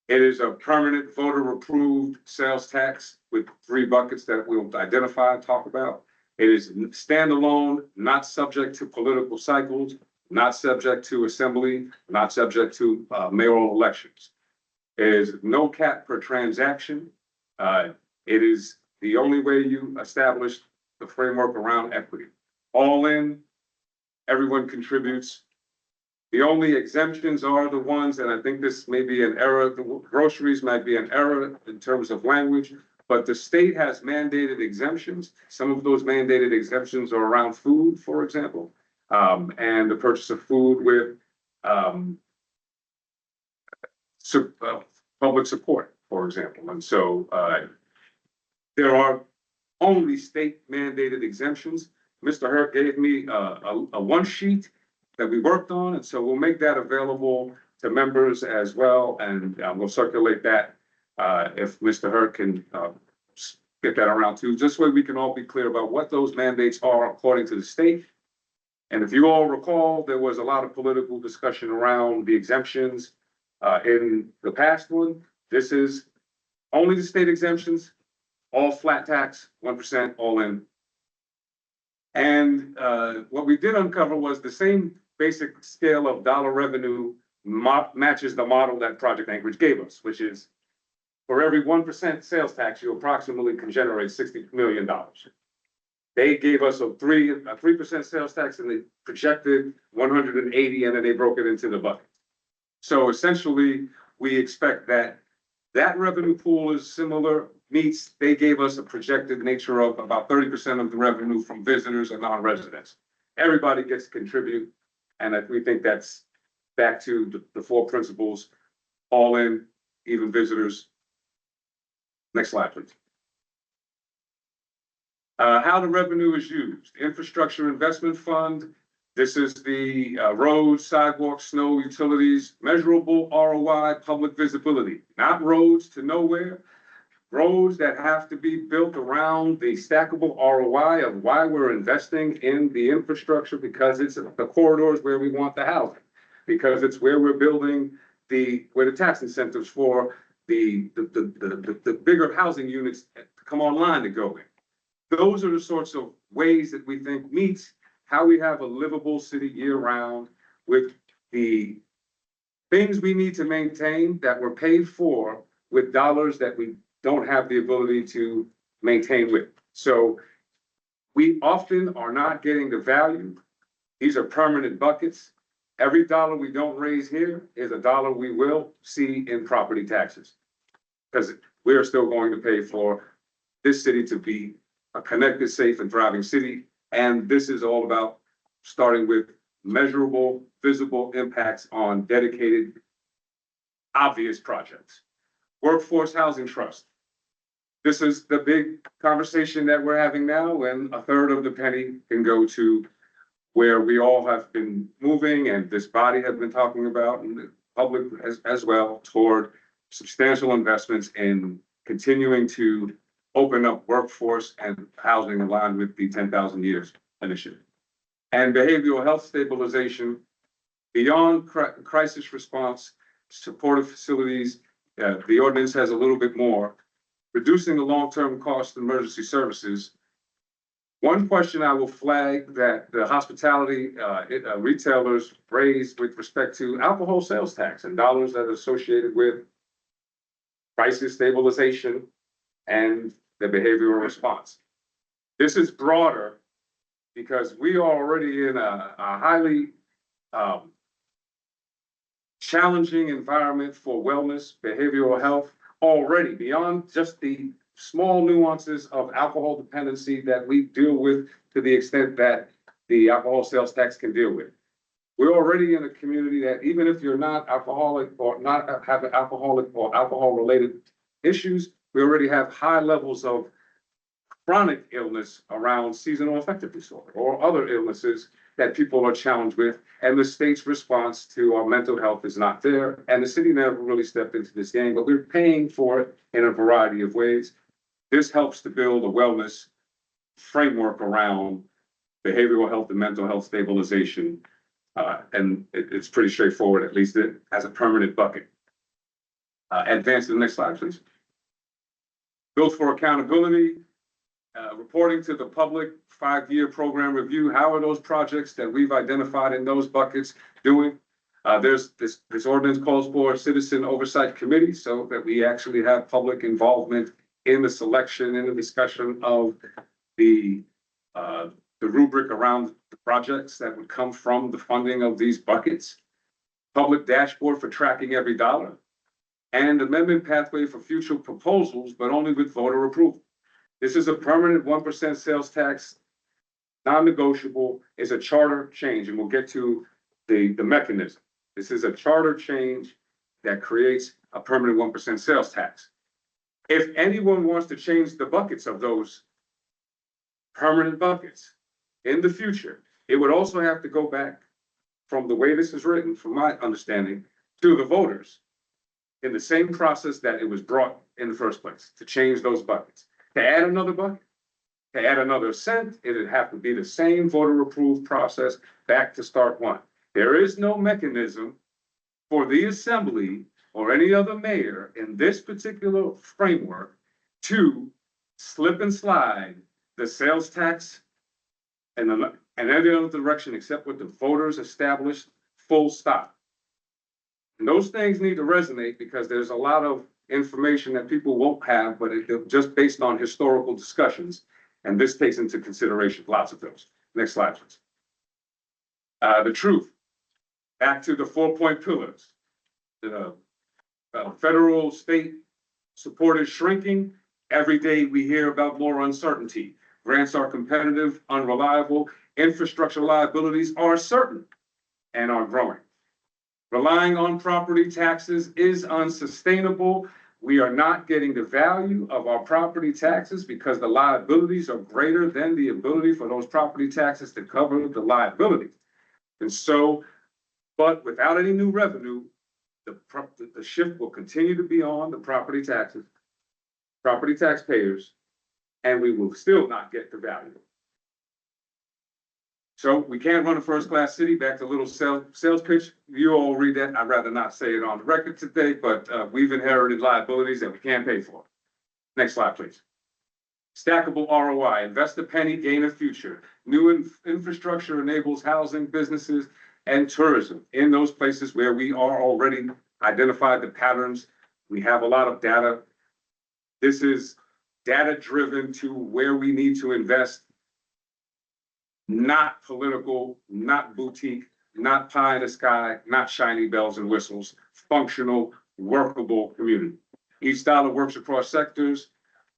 It is a permanent voter-approved sales tax with 3 buckets that we'll identify and talk about. It is standalone, not subject to political cycles, not subject to assembly, not subject to mayoral elections. It is no cap per transaction. It is the only way you establish the framework around equity. All in, everyone contributes. The only exemptions are the ones, and I think this may be an error, the groceries might be an error in terms of language, but the state has mandated exemptions. Some of those mandated exemptions are around food, for example, and the purchase of food with public support, for example. And so there are only state mandated exemptions. Mr. Hurt gave me a one sheet that we worked on, and so we'll make that available to members as well, and we'll circulate that if Mr. Hurt can get that around too, just so we can all be clear about what those mandates are according to the state. And if you all recall, there was a lot of political discussion around the exemptions in the past one. This is only the state exemptions, all flat tax, 1%, all in. And what we did uncover was the same basic scale of dollar revenue matches the model that Project Anchorage gave us, which is for every 1% sales tax, you approximately can generate $60 million. They gave us a 3% sales tax, and they projected 180, and then they broke it into the bucket. So essentially, we expect that that revenue pool is similar. They gave us a projected nature of about 30% of the revenue from visitors and non-residents. Everybody gets to contribute, and we think that's back to the 4 principles: all in, even visitors. Next slide, please. How the revenue is used. Infrastructure Investment Fund. This is the roads, sidewalks, snow, utilities, measurable ROI, public visibility. Not roads to nowhere. Roads that have to be built around the stackable ROI of why we're investing in the infrastructure, because it's the corridors where we want the housing, because it's where we're building where the tax incentives for the bigger housing units to come online to go in. Those are the sorts of ways that we think meets how we have a livable city year round with the things we need to maintain that were paid for with dollars that we don't have the ability to maintain with. So we often are not getting the value. These are permanent buckets. Every dollar we don't raise here is a dollar we will see in property taxes, because we are still going to pay for this city to be a connected, safe, and thriving city. And this is all about starting with measurable, visible impacts on dedicated, obvious projects. Workforce Housing Trust. This is the big conversation that we're having now, and a third of the penny can go to where we all have been moving, and this body has been talking about, and the public as well, toward substantial investments in continuing to open up workforce and housing aligned with the 10,000 Years Initiative. And behavioral health stabilization, beyond crisis response, supportive facilities. The ordinance has a little bit more. Reducing the long-term cost of emergency services. One question I will flag that the hospitality retailers raised with respect to alcohol sales tax and dollars that are associated with crisis stabilization and the behavioral response. This is broader because we are already in a highly challenging environment for wellness, behavioral health, already beyond just the small nuances of alcohol dependency that we deal with to the extent that the alcohol sales tax can deal with. We're already in a community that even if you're not alcoholic or not have alcoholic or alcohol related issues, we already have high levels of chronic illness around seasonal affective disorder or other illnesses that people are challenged with, and the state's response to our mental health is not there. And the city never really stepped into this game, but we're paying for it in a variety of ways. This helps to build a wellness framework around behavioral health and mental health stabilization. And it's pretty straightforward, at least it has a permanent bucket. Advance to the next slide, please. Built for accountability, reporting to the public, 5-year program review. How are those projects that we've identified in those buckets doing? There's this ordinance calls for a citizen oversight committee so that we actually have public involvement in the selection, in the discussion of the rubric around the projects that would come from the funding of these buckets. Public dashboard for tracking every dollar, and amendment pathway for future proposals, but only with voter approval. This is a permanent 1% sales tax, non-negotiable, is a charter change, and we'll get to the mechanism. This is a charter change that creates a permanent 1% sales tax. If anyone wants to change the buckets of those permanent buckets in the future, it would also have to go back from the way this is written, from my understanding, to the voters in the same process that it was brought in the first place, to change those buckets. To add another bucket, to add another cent, it would have to be the same voter approved process back to start one. There is no mechanism for the assembly or any other mayor in this particular framework to slip and slide the sales tax and any other direction except what the voters established, full stop. And those things need to resonate because there's a lot of information that people won't have, but just based on historical discussions. And this takes into consideration lots of those. Next slide, please. The truth. Back to the 4-point pillars. The federal, state support is shrinking. Every day we hear about more uncertainty. Grants are competitive, unreliable. Infrastructure liabilities are certain and are growing. Relying on property taxes is unsustainable. We are not getting the value of our property taxes because the liabilities are greater than the ability for those property taxes to cover the liabilities. And so, but without any new revenue, the shift will continue to be on the property taxes, property taxpayers, and we will still not get the value. So we can't run a first-class city. Back to little sales pitch. You all read that. I'd rather not say it on the record today, but we've inherited liabilities that we can't pay for. Next slide, please. Stackable ROI, invest a penny, gain a future. New infrastructure enables housing, businesses, and tourism in those places where we are already identified the patterns. We have a lot of data. This is data-driven to where we need to invest. Not political, not boutique, not pie in the sky, not shiny bells and whistles, functional, workable community. Each dollar works across sectors,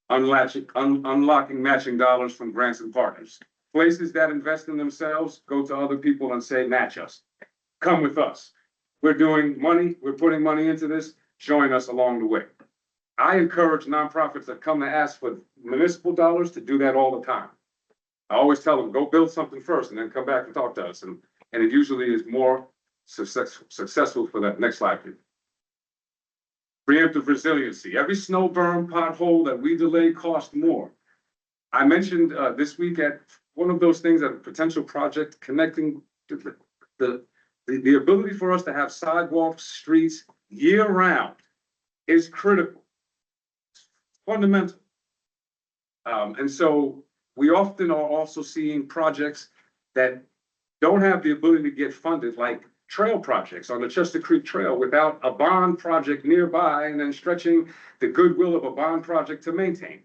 unlocking matching dollars from grants and partners. Places that invest in themselves go to other people and say, match us. Come with us. We're doing money, we're putting money into this, join us along the way. I encourage nonprofits that come to ask for municipal dollars to do that all the time. I always tell them, go build something first and then come back and talk to us. And it usually is more successful for that. Next slide, please. Preemptive resiliency. Every snow berm, pothole that we delay costs more. I mentioned this week at one of those things, at a potential project connecting to the ability for us to have sidewalks, streets year round is critical. It's fundamental. And so we often are also seeing projects that don't have the ability to get funded, like trail projects on the Chester Creek Trail without a bond project nearby and then stretching the goodwill of a bond project to maintain.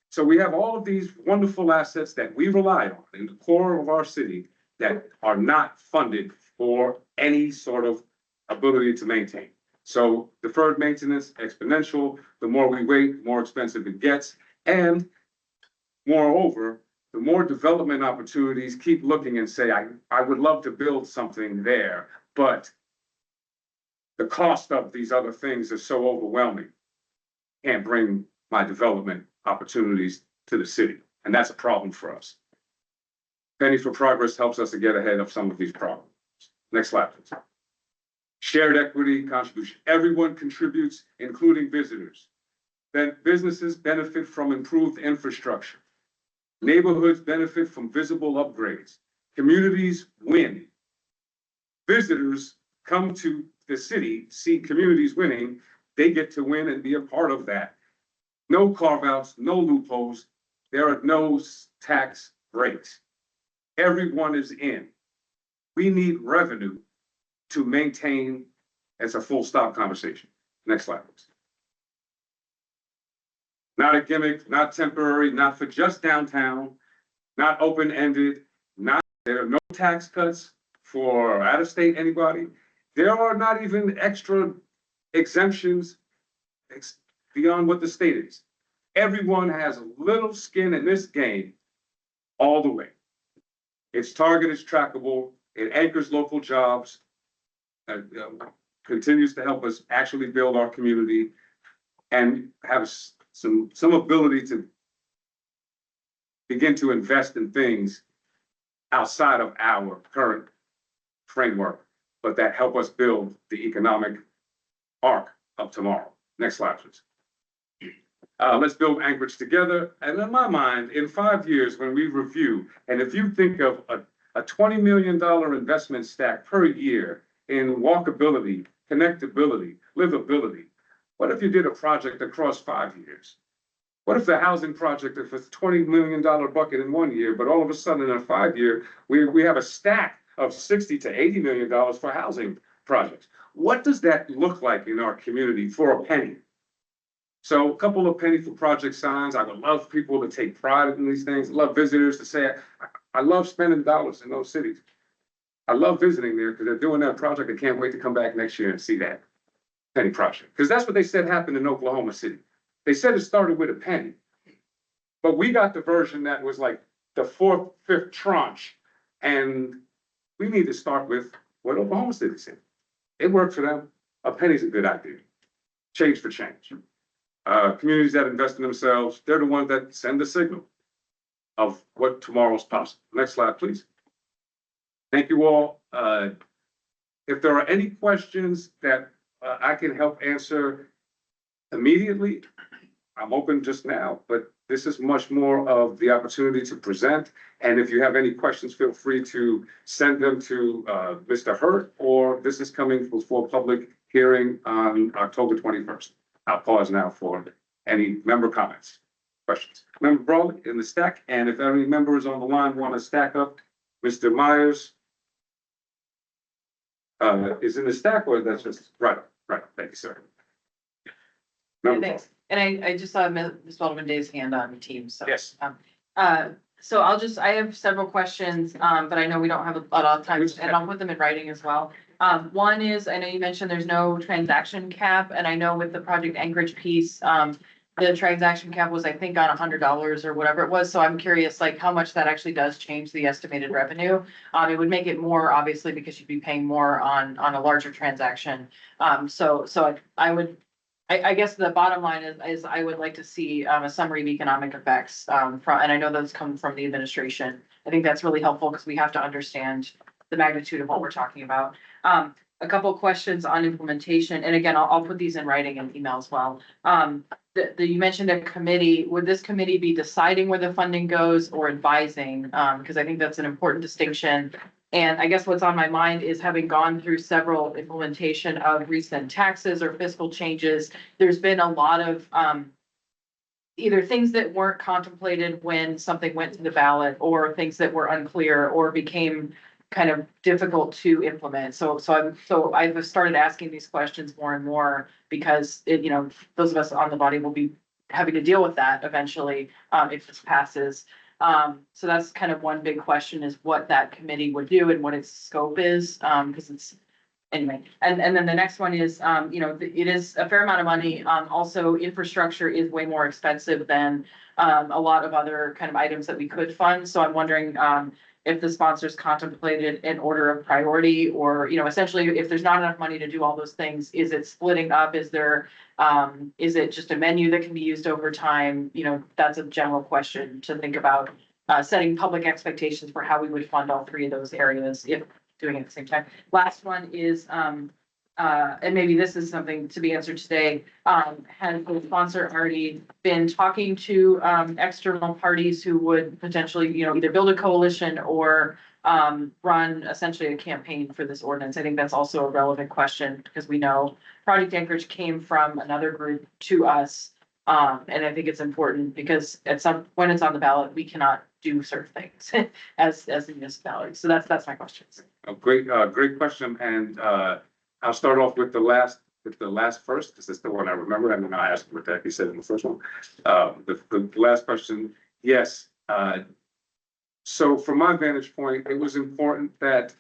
So we have all of these wonderful assets that we rely on in the core of our city that are not funded for any sort of ability to maintain. So deferred maintenance, exponential, the more we wait, the more expensive it gets. And moreover, the more development opportunities keep looking and say, I would love to build something there, but the cost of these other things is so overwhelming. Can't bring my development opportunities to the city. And that's a problem for us. Penny for Progress helps us to get ahead of some of these problems. Next slide, please. Shared equity contribution. Everyone contributes, including visitors. Then businesses benefit from improved infrastructure. Neighborhoods benefit from visible upgrades. Communities win. Visitors come to the city, see communities winning, they get to win and be a part of that. No carve-outs, no loopholes. There are no tax breaks. Everyone is in. We need revenue to maintain, it's a full stop conversation. Next slide, please. Not a gimmick, not temporary, not for just downtown, not open-ended, there are no tax cuts for out-of-state anybody. There are not even extra exemptions beyond what the state is. Everyone has a little skin in this game all the way. It's targeted, it's trackable, it anchors local jobs, continues to help us actually build our community and have some ability to begin to invest in things outside of our current framework, but that help us build the economic arc of tomorrow. Next slide, please. Let's build Anchorage together. And in my mind, in 5 years, when we review, and if you think of a $20 million investment stack per year in walkability, connectability, livability, what if you did a project across 5 years? What if the housing project, if it's $20 million bucket in 1 year, but all of a sudden in a 5 year, we have a stack of $60 to $80 million for housing projects? What does that look like in our community for a penny? So a couple of penny for project signs. I would love people to take pride in these things. I love visitors to say, I love spending dollars in those cities. I love visiting there because they're doing that project. I can't wait to come back next year and see that penny project. Because that's what they said happened in Oklahoma City. They said it started with a penny, but we got the version that was like the fourth, fifth tranche. And we need to start with what Oklahoma City said. It worked for them. A penny's a good idea. Change for change. Communities that invest in themselves, they're the ones that send the signal of what tomorrow's possible. Next slide, please. Thank you all. If there are any questions that I can help answer immediately, I'm open just now, but this is much more of the opportunity to present. And if you have any questions, feel free to send them to Mr. Hurt, or this is coming before public hearing on October 21st. I'll pause now for any member comments, questions. Member Brawley in the stack, and if any members on the line want to stack up, Mr. Myers is in the stack, or that's just right. Thank you, sir. Member Thanks. And I just saw Ms. Baldwin Day's hand on the team, so. Yes. So I have several questions, but I know we don't have a lot of time, and I'll put them in writing as well. One is, I know you mentioned there's no transaction cap, and I know with the Project Anchorage piece, the transaction cap was, I think, on $100 or whatever it was. So I'm curious, like, how much that actually does change the estimated revenue. It would make it more, obviously, because you'd be paying more on a larger transaction. So I guess the bottom line is I would like to see a summary of economic effects and I know those come from the administration. I think that's really helpful because we have to understand the magnitude of what we're talking about. A couple of questions on implementation, and again, I'll put these in writing and email as well. You mentioned a committee. Would this committee be deciding where the funding goes or advising? Because I think that's an important distinction. And I guess what's on my mind is, having gone through several implementation of recent taxes or fiscal changes, there's been a lot of either things that weren't contemplated when something went to the ballot, or things that were unclear or became kind of difficult to implement. So I've started asking these questions more and more because those of us on the body will be having to deal with that eventually if this passes. So that's kind of one big question, is what that committee would do and what its scope is, because it's, anyway. And then the next one is, it is a fair amount of money. Also, infrastructure is way more expensive than a lot of other kind of items that we could fund. So I'm wondering if the sponsors contemplated an order of priority, or, essentially, if there's not enough money to do all those things, is it splitting up? Is it just a menu that can be used over time? That's a general question to think about. setting public expectations for how we would fund all three of those areas if doing it at the same time. Last one is, and maybe this is something to be answered today, has the sponsor already been talking to, external parties who would potentially, either build a coalition or, run essentially a campaign for this ordinance? I think that's also a relevant question because we know Project Anchorage came from another group to us. And I think it's important because when it's on the ballot, we cannot do certain things as a municipality. So that's my questions. A great question, and I'll start off with the last first. This is the one I remember, and then I asked what that he said in the first one. The last question, yes. So from my vantage point, it was important that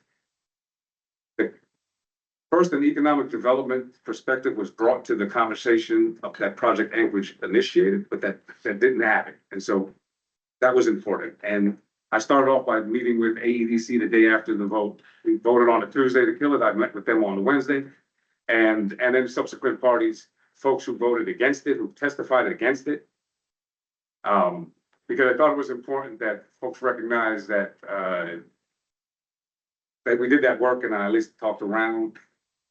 first, an economic development perspective was brought to the conversation of that Project Anchorage initiated, but that didn't happen. And so that was important. And I started off by meeting with AEDC the day after the vote. We voted on a Tuesday to kill it. I met with them on a Wednesday. And then subsequent parties, folks who voted against it, who testified against it. Because I thought it was important that folks recognize that that we did that work, and I at least talked around.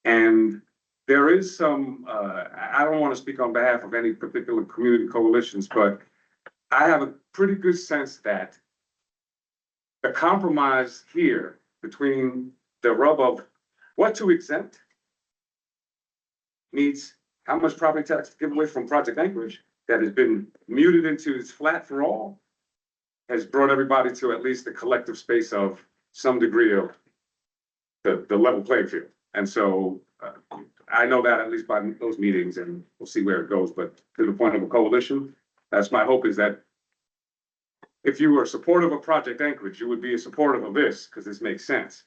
And there is some, I don't want to speak on behalf of any particular community coalitions, but I have a pretty good sense that the compromise here between the rub of what to exempt meets how much property tax to give away from Project Anchorage that has been muted into its flat for all has brought everybody to at least the collective space of some degree of the level playing field. And so I know that at least by those meetings, and we'll see where it goes. But to the point of a coalition, that's my hope, is that if you were supportive of Project Anchorage, you would be supportive of this because this makes sense.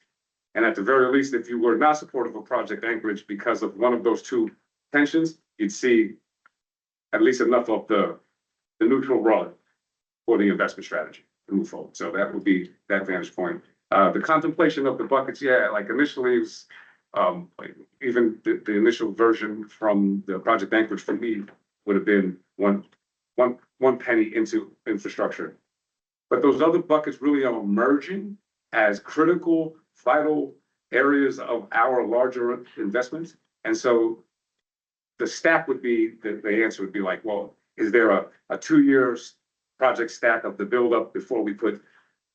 And at the very least, if you were not supportive of Project Anchorage because of one of those two tensions, you'd see at least enough of the neutral rod for the investment strategy to move forward. So that would be that vantage point. The contemplation of the buckets, yeah, like initially it was, even the initial version from the Project Anchorage for me would have been one penny into infrastructure. But those other buckets really are emerging as critical, vital areas of our larger investments. And so the stack would be, the answer would be like, well, is there a 2-year project stack of the buildup before we put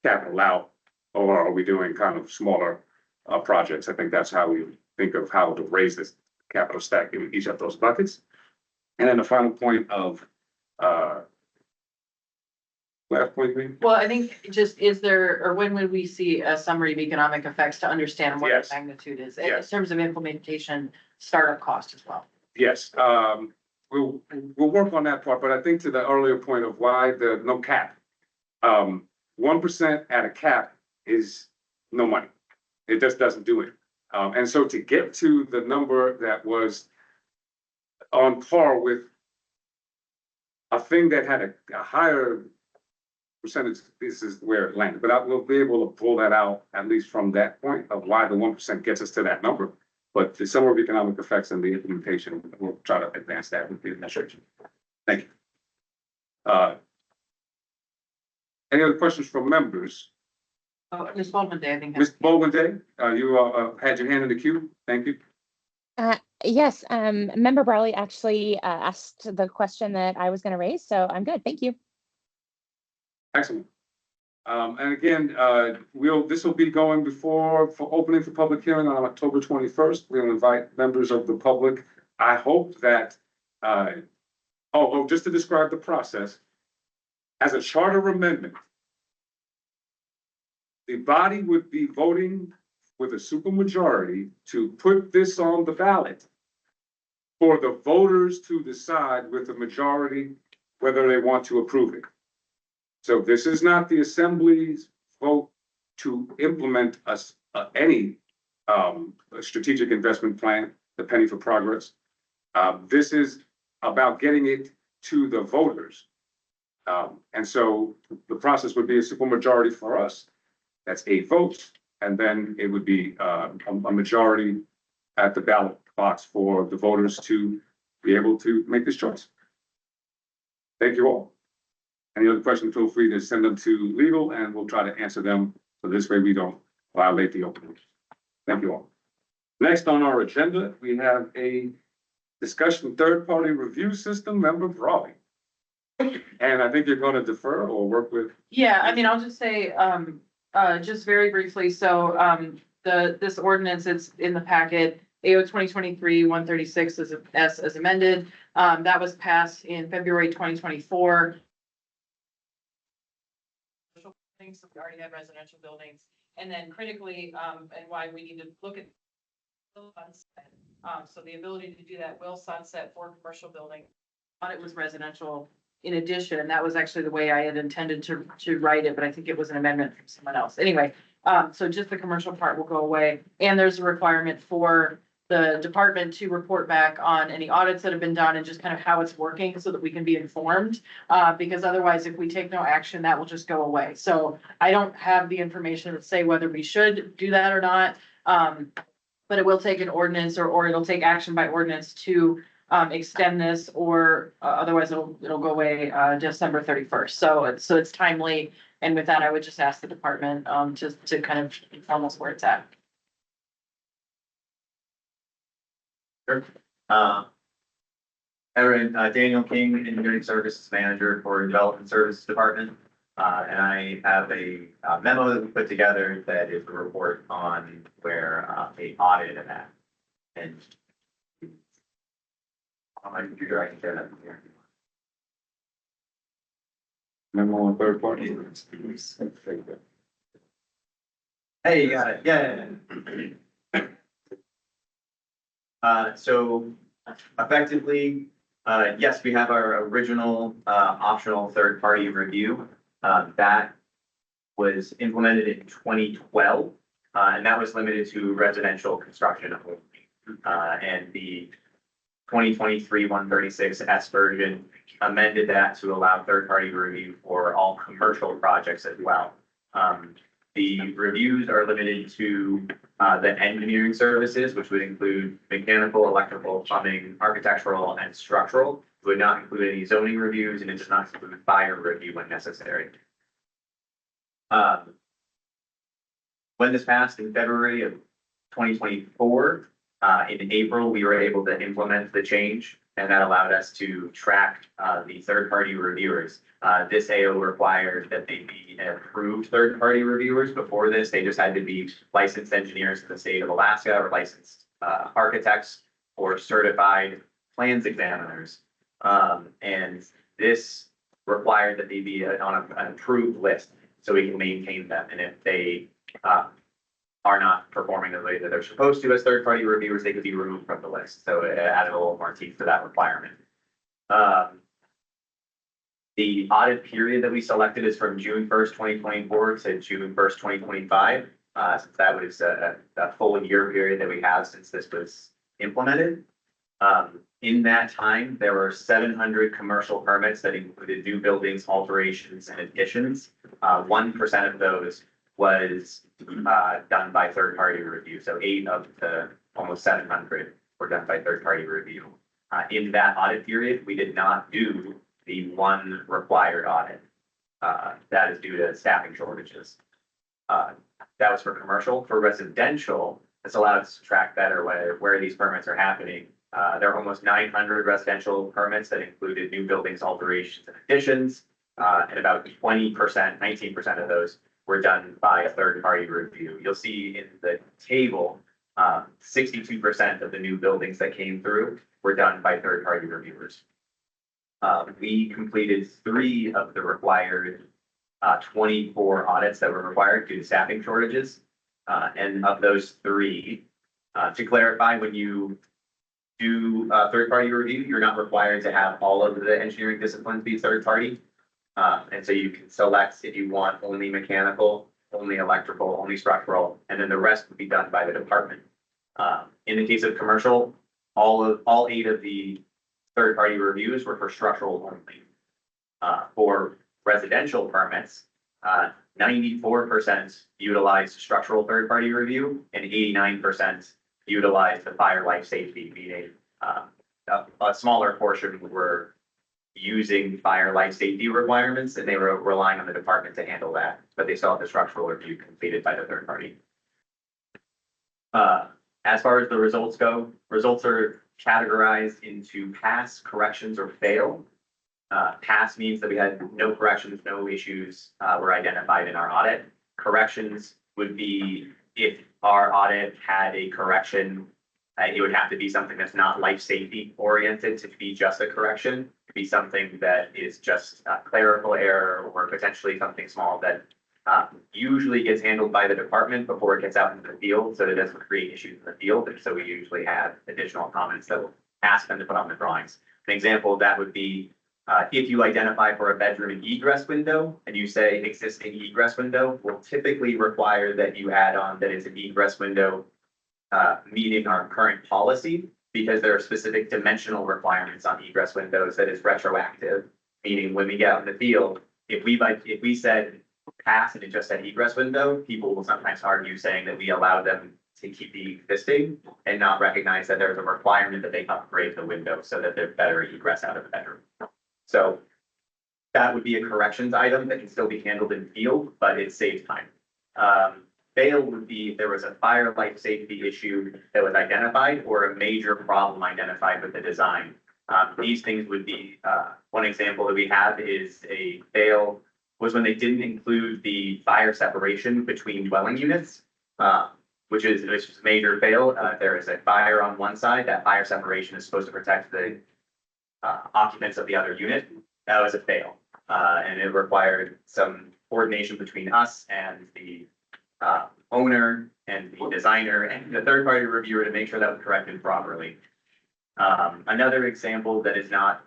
capital out? Or are we doing kind of smaller projects? I think that's how we think of how to raise this capital stack in each of those buckets. And then the final point of, last point, maybe? Well, I think just when would we see a summary of economic effects to understand what Yes. the magnitude is? In Yes. terms of implementation, startup cost as well. Yes, we'll work on that part, but I think to the earlier point of why the no cap. 1% at a cap is no money. It just doesn't do it. And so to get to the number that was on par with a thing that had a higher percentage, this is where it landed. But I will be able to pull that out at least from that point of why the 1% gets us to that number. But the summary of economic effects and the implementation, we'll try to advance that with the administration. Thank you. Any other questions from members? Ms. Baldwin Day, I think. Ms. Baldwin Day, you had your hand in the queue. Thank you. Yes, Member Brawley actually asked the question that I was going to raise, so I'm good. Thank you. Excellent. And again, this will be going for opening for public hearing on October 21st. We'll invite members of the public. I hope that, just to describe the process, as a charter amendment, the body would be voting with a supermajority to put this on the ballot for the voters to decide with a majority whether they want to approve it. So this is not the Assembly's vote to implement any strategic investment plan, the Penny for Progress. This is about getting it to the voters. And so the process would be a supermajority for us. That's 8 votes. And then it would be a majority at the ballot box for the voters to be able to make this choice. Thank you all. Any other questions, feel free to send them to legal and we'll try to answer them. So this way we don't violate the open. Thank you all. Next on our agenda, we have a discussion third-party review system, member Brawley. And I think you're going to defer or work with. Yeah, I mean, I'll just say, just very briefly, so, this ordinance is in the packet, AO 2023-136 as amended. That was passed in February 2024. So we already have residential buildings, and then critically, and why we need to look at sunset. So the ability to do that will sunset for commercial building. Thought it was residential in addition, and that was actually the way I had intended to write it, but I think it was an amendment from someone else. Anyway, so just the commercial part will go away, and there's a requirement for the department to report back on any audits that have been done and just kind of how it's working so that we can be informed. Because otherwise, if we take no action, that will just go away. So I don't have the information to say whether we should do that or not. But it will take an ordinance or it'll take action by ordinance to extend this, or otherwise it'll go away December 31st. So it's timely. And with that, I would just ask the department to kind of inform us where it's at. Sure. Daniel King, Engineering Services Manager for Development Services Department. And I have a memo that we put together that is a report on where a audit of that. And on my computer, I can share that from here. Memo on third party. Hey, you got it. Yeah. So effectively, yes, we have our original optional third-party review. That was implemented in 2012, and that was limited to residential construction only. And the 2023-136 S version amended that to allow third-party review for all commercial projects as well. The reviews are limited to the engineering services, which would include mechanical, electrical, plumbing, architectural, and structural. It would not include any zoning reviews, and it does not include fire review when necessary. When this passed in February of 2024, in April, we were able to implement the change, and that allowed us to track the third-party reviewers. This AO required that they be approved third-party reviewers. Before this, they just had to be licensed engineers in the state of Alaska, or licensed architects, or certified plans examiners. And this required that they be on an approved list so we can maintain them. And if they are not performing the way that they're supposed to as third-party reviewers, they could be removed from the list. So it added a little more teeth to that requirement. The audit period that we selected is from June 1st, 2024 to June 1st, 2025. Since that was a full year period that we have since this was implemented. In that time, there were 700 commercial permits that included new buildings, alterations, and additions. 1% of those was done by third-party review. So 8 of the almost 700 were done by third-party review. In that audit period, we did not do the one required audit. That is due to staffing shortages. That was for commercial. For residential, this allowed us to track better where these permits are happening. There are almost 900 residential permits that included new buildings, alterations, and additions. And about 20%, 19% of those were done by a third-party review. You'll see in the table, 62% of the new buildings that came through were done by third-party reviewers. We completed 3 of the required 24 audits that were required due to staffing shortages. And of those 3, to clarify, when you do third-party review, you're not required to have all of the engineering disciplines be third-party. And so you can select if you want only mechanical, only electrical, only structural, and then the rest would be done by the department. In the case of commercial, all 8 of the third-party reviews were for structural only. For residential permits, 94% utilized structural third-party review and 89% utilized the fire life safety, meaning a smaller portion were using fire life safety requirements, and they were relying on the department to handle that, but they still have the structural review completed by the third party. As far as the results go, results are categorized into pass, corrections, or fail. Pass means that we had no corrections, no issues were identified in our audit. Corrections would be if our audit had a correction, it would have to be something that's not life safety oriented to be just a correction. It'd be something that is just a clerical error or potentially something small that usually gets handled by the department before it gets out into the field, so that it doesn't create issues in the field. And so we usually have additional comments that will ask them to put on the drawings. An example of that would be if you identify for a bedroom egress window and you say existing egress window, will typically require that you add on that it's an egress window meeting our current policy, because there are specific dimensional requirements on egress windows that is retroactive, meaning when we get out in the field, if we said pass and it just said egress window, people will sometimes argue saying that we allow them to keep the existing and not recognize that there's a requirement that they upgrade the window so that they're better egress out of the bedroom. So that would be a corrections item that can still be handled in field, but it saves time. Fail would be if there was a fire life safety issue that was identified or a major problem identified with the design. These things would be, one example that we have is a fail was when they didn't include the fire separation between dwelling units, which is a major fail. There is a fire on one side, that fire separation is supposed to protect the occupants of the other unit. That was a fail. And it required some coordination between us and the owner and the designer and the third party reviewer to make sure that was corrected properly. Another example that is not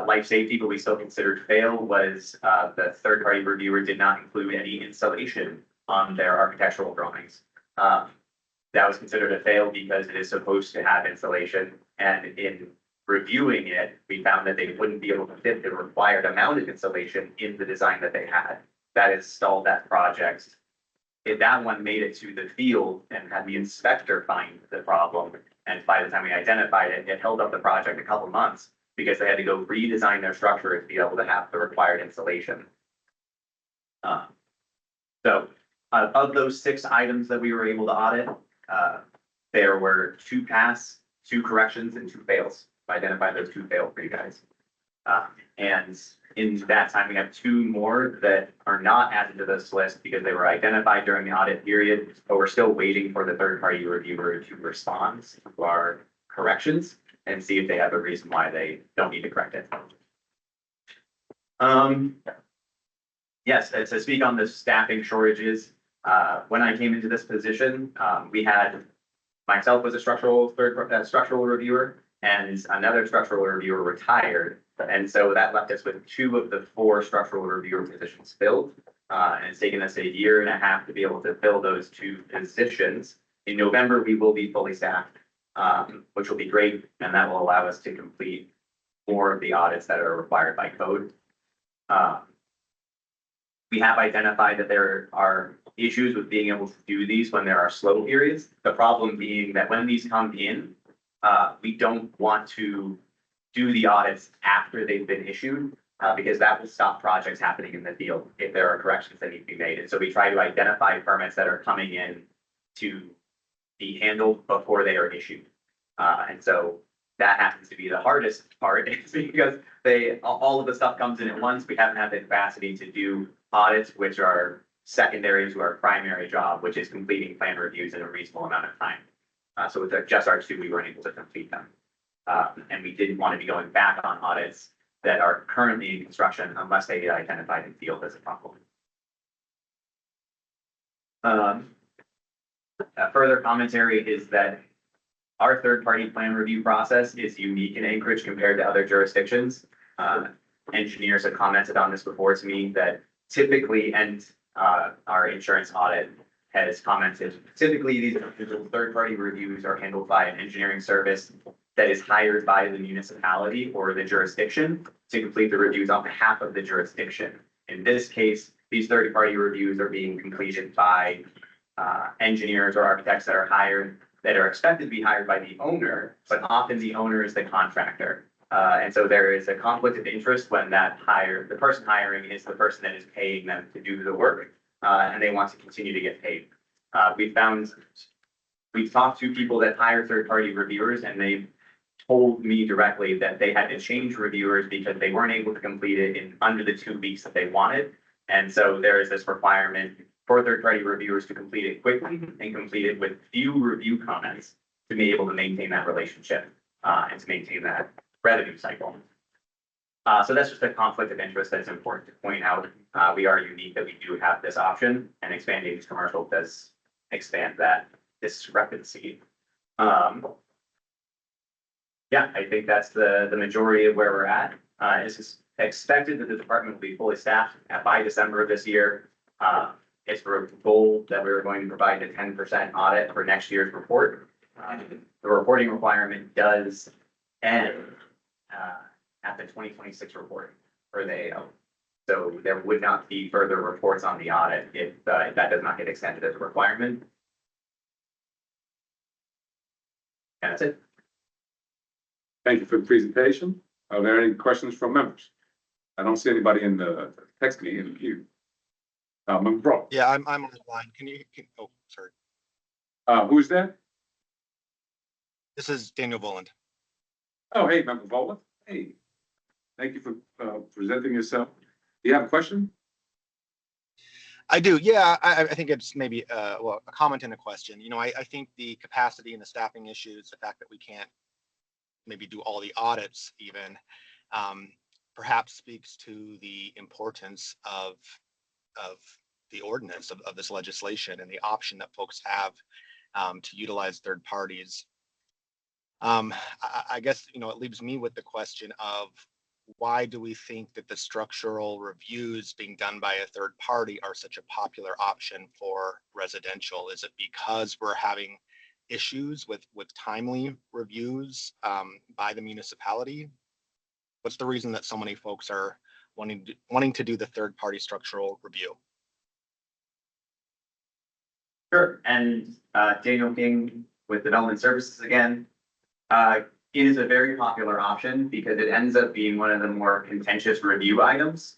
life safety, but we still considered fail, was the third party reviewer did not include any insulation on their architectural drawings. That was considered a fail because it is supposed to have insulation, and in reviewing it, we found that they wouldn't be able to fit the required amount of insulation in the design that they had. That has stalled that project. If that one made it to the field and had the inspector find the problem, and by the time we identified it, it held up the project a couple months because they had to go redesign their structure to be able to have the required insulation. So of those 6 items that we were able to audit, there were 2 pass, 2 corrections, and 2 fails. I identified those 2 fail for you guys. And in that time, we have 2 more that are not added to this list because they were identified during the audit period, but we're still waiting for the third party reviewer to respond to our corrections and see if they have a reason why they don't need to correct it. Yes, to speak on the staffing shortages, when I came into this position, we had myself as a structural reviewer, and another structural reviewer retired. And so that left us with 2 of the 4 structural reviewer positions filled. And it's taken us a year and a half to be able to fill those 2 positions. In November, we will be fully staffed, which will be great. And that will allow us to complete more of the audits that are required by code. We have identified that there are issues with being able to do these when there are slow periods. The problem being that when these come in, we don't want to do the audits after they've been issued, because that will stop projects happening in the field if there are corrections that need to be made. And so we try to identify permits that are coming in to be handled before they are issued. And so that happens to be the hardest part, because all of the stuff comes in at once. We haven't had the capacity to do audits, which are secondary to our primary job, which is completing plan reviews in a reasonable amount of time. So with just our 2, we weren't able to complete them. And we didn't want to be going back on audits that are currently in construction unless they get identified in field as a problem. A further commentary is that our third-party plan review process is unique in Anchorage compared to other jurisdictions. Engineers have commented on this before to me that typically, and our insurance audit has commented, typically these third-party reviews are handled by an engineering service that is hired by the municipality or the jurisdiction to complete the reviews on behalf of the jurisdiction. In this case, these third-party reviews are being completed by engineers or architects that are expected to be hired by the owner, but often the owner is the contractor. And so there is a conflict of interest when the person hiring is the person that is paying them to do the work, and they want to continue to get paid. We've talked to people that hire third-party reviewers, and they told me directly that they had to change reviewers because they weren't able to complete it in under the 2 weeks that they wanted. And so there is this requirement for third-party reviewers to complete it quickly and complete it with few review comments to be able to maintain that relationship, and to maintain that revenue cycle. So that's just a conflict of interest that's important to point out. We are unique that we do have this option, and expanding this commercial does expand that discrepancy. Yeah, I think that's the majority of where we're at. It's expected that the department will be fully staffed by December of this year. It's for a goal that we were going to provide a 10% audit for next year's report. The reporting requirement does end at the 2026 report for the AO. So there would not be further reports on the audit if that does not get extended as a requirement. And that's it. Thank you for the presentation. Are there any questions from members? I don't see anybody in the text me in the queue. Member Bro. Yeah, I'm on the line. Oh, sorry. Who's that? This is Daniel Boland. Oh, hey, Member Vola. Hey, thank you for presenting yourself. Do you have a question? I do. Yeah, I think it's maybe a comment and a question. You know, I think the capacity and the staffing issues, the fact that we can't maybe do all the audits even, perhaps speaks to the importance of the ordinance of this legislation and the option that folks have to utilize third parties. I guess, you know, it leaves me with the question of why do we think that the structural reviews being done by a third party are such a popular option for residential? Is it because we're having issues with timely reviews by the municipality? What's the reason that so many folks are wanting to do the third party structural review? Sure. And Daniel King with Development Services again. It is a very popular option because it ends up being one of the more contentious review items.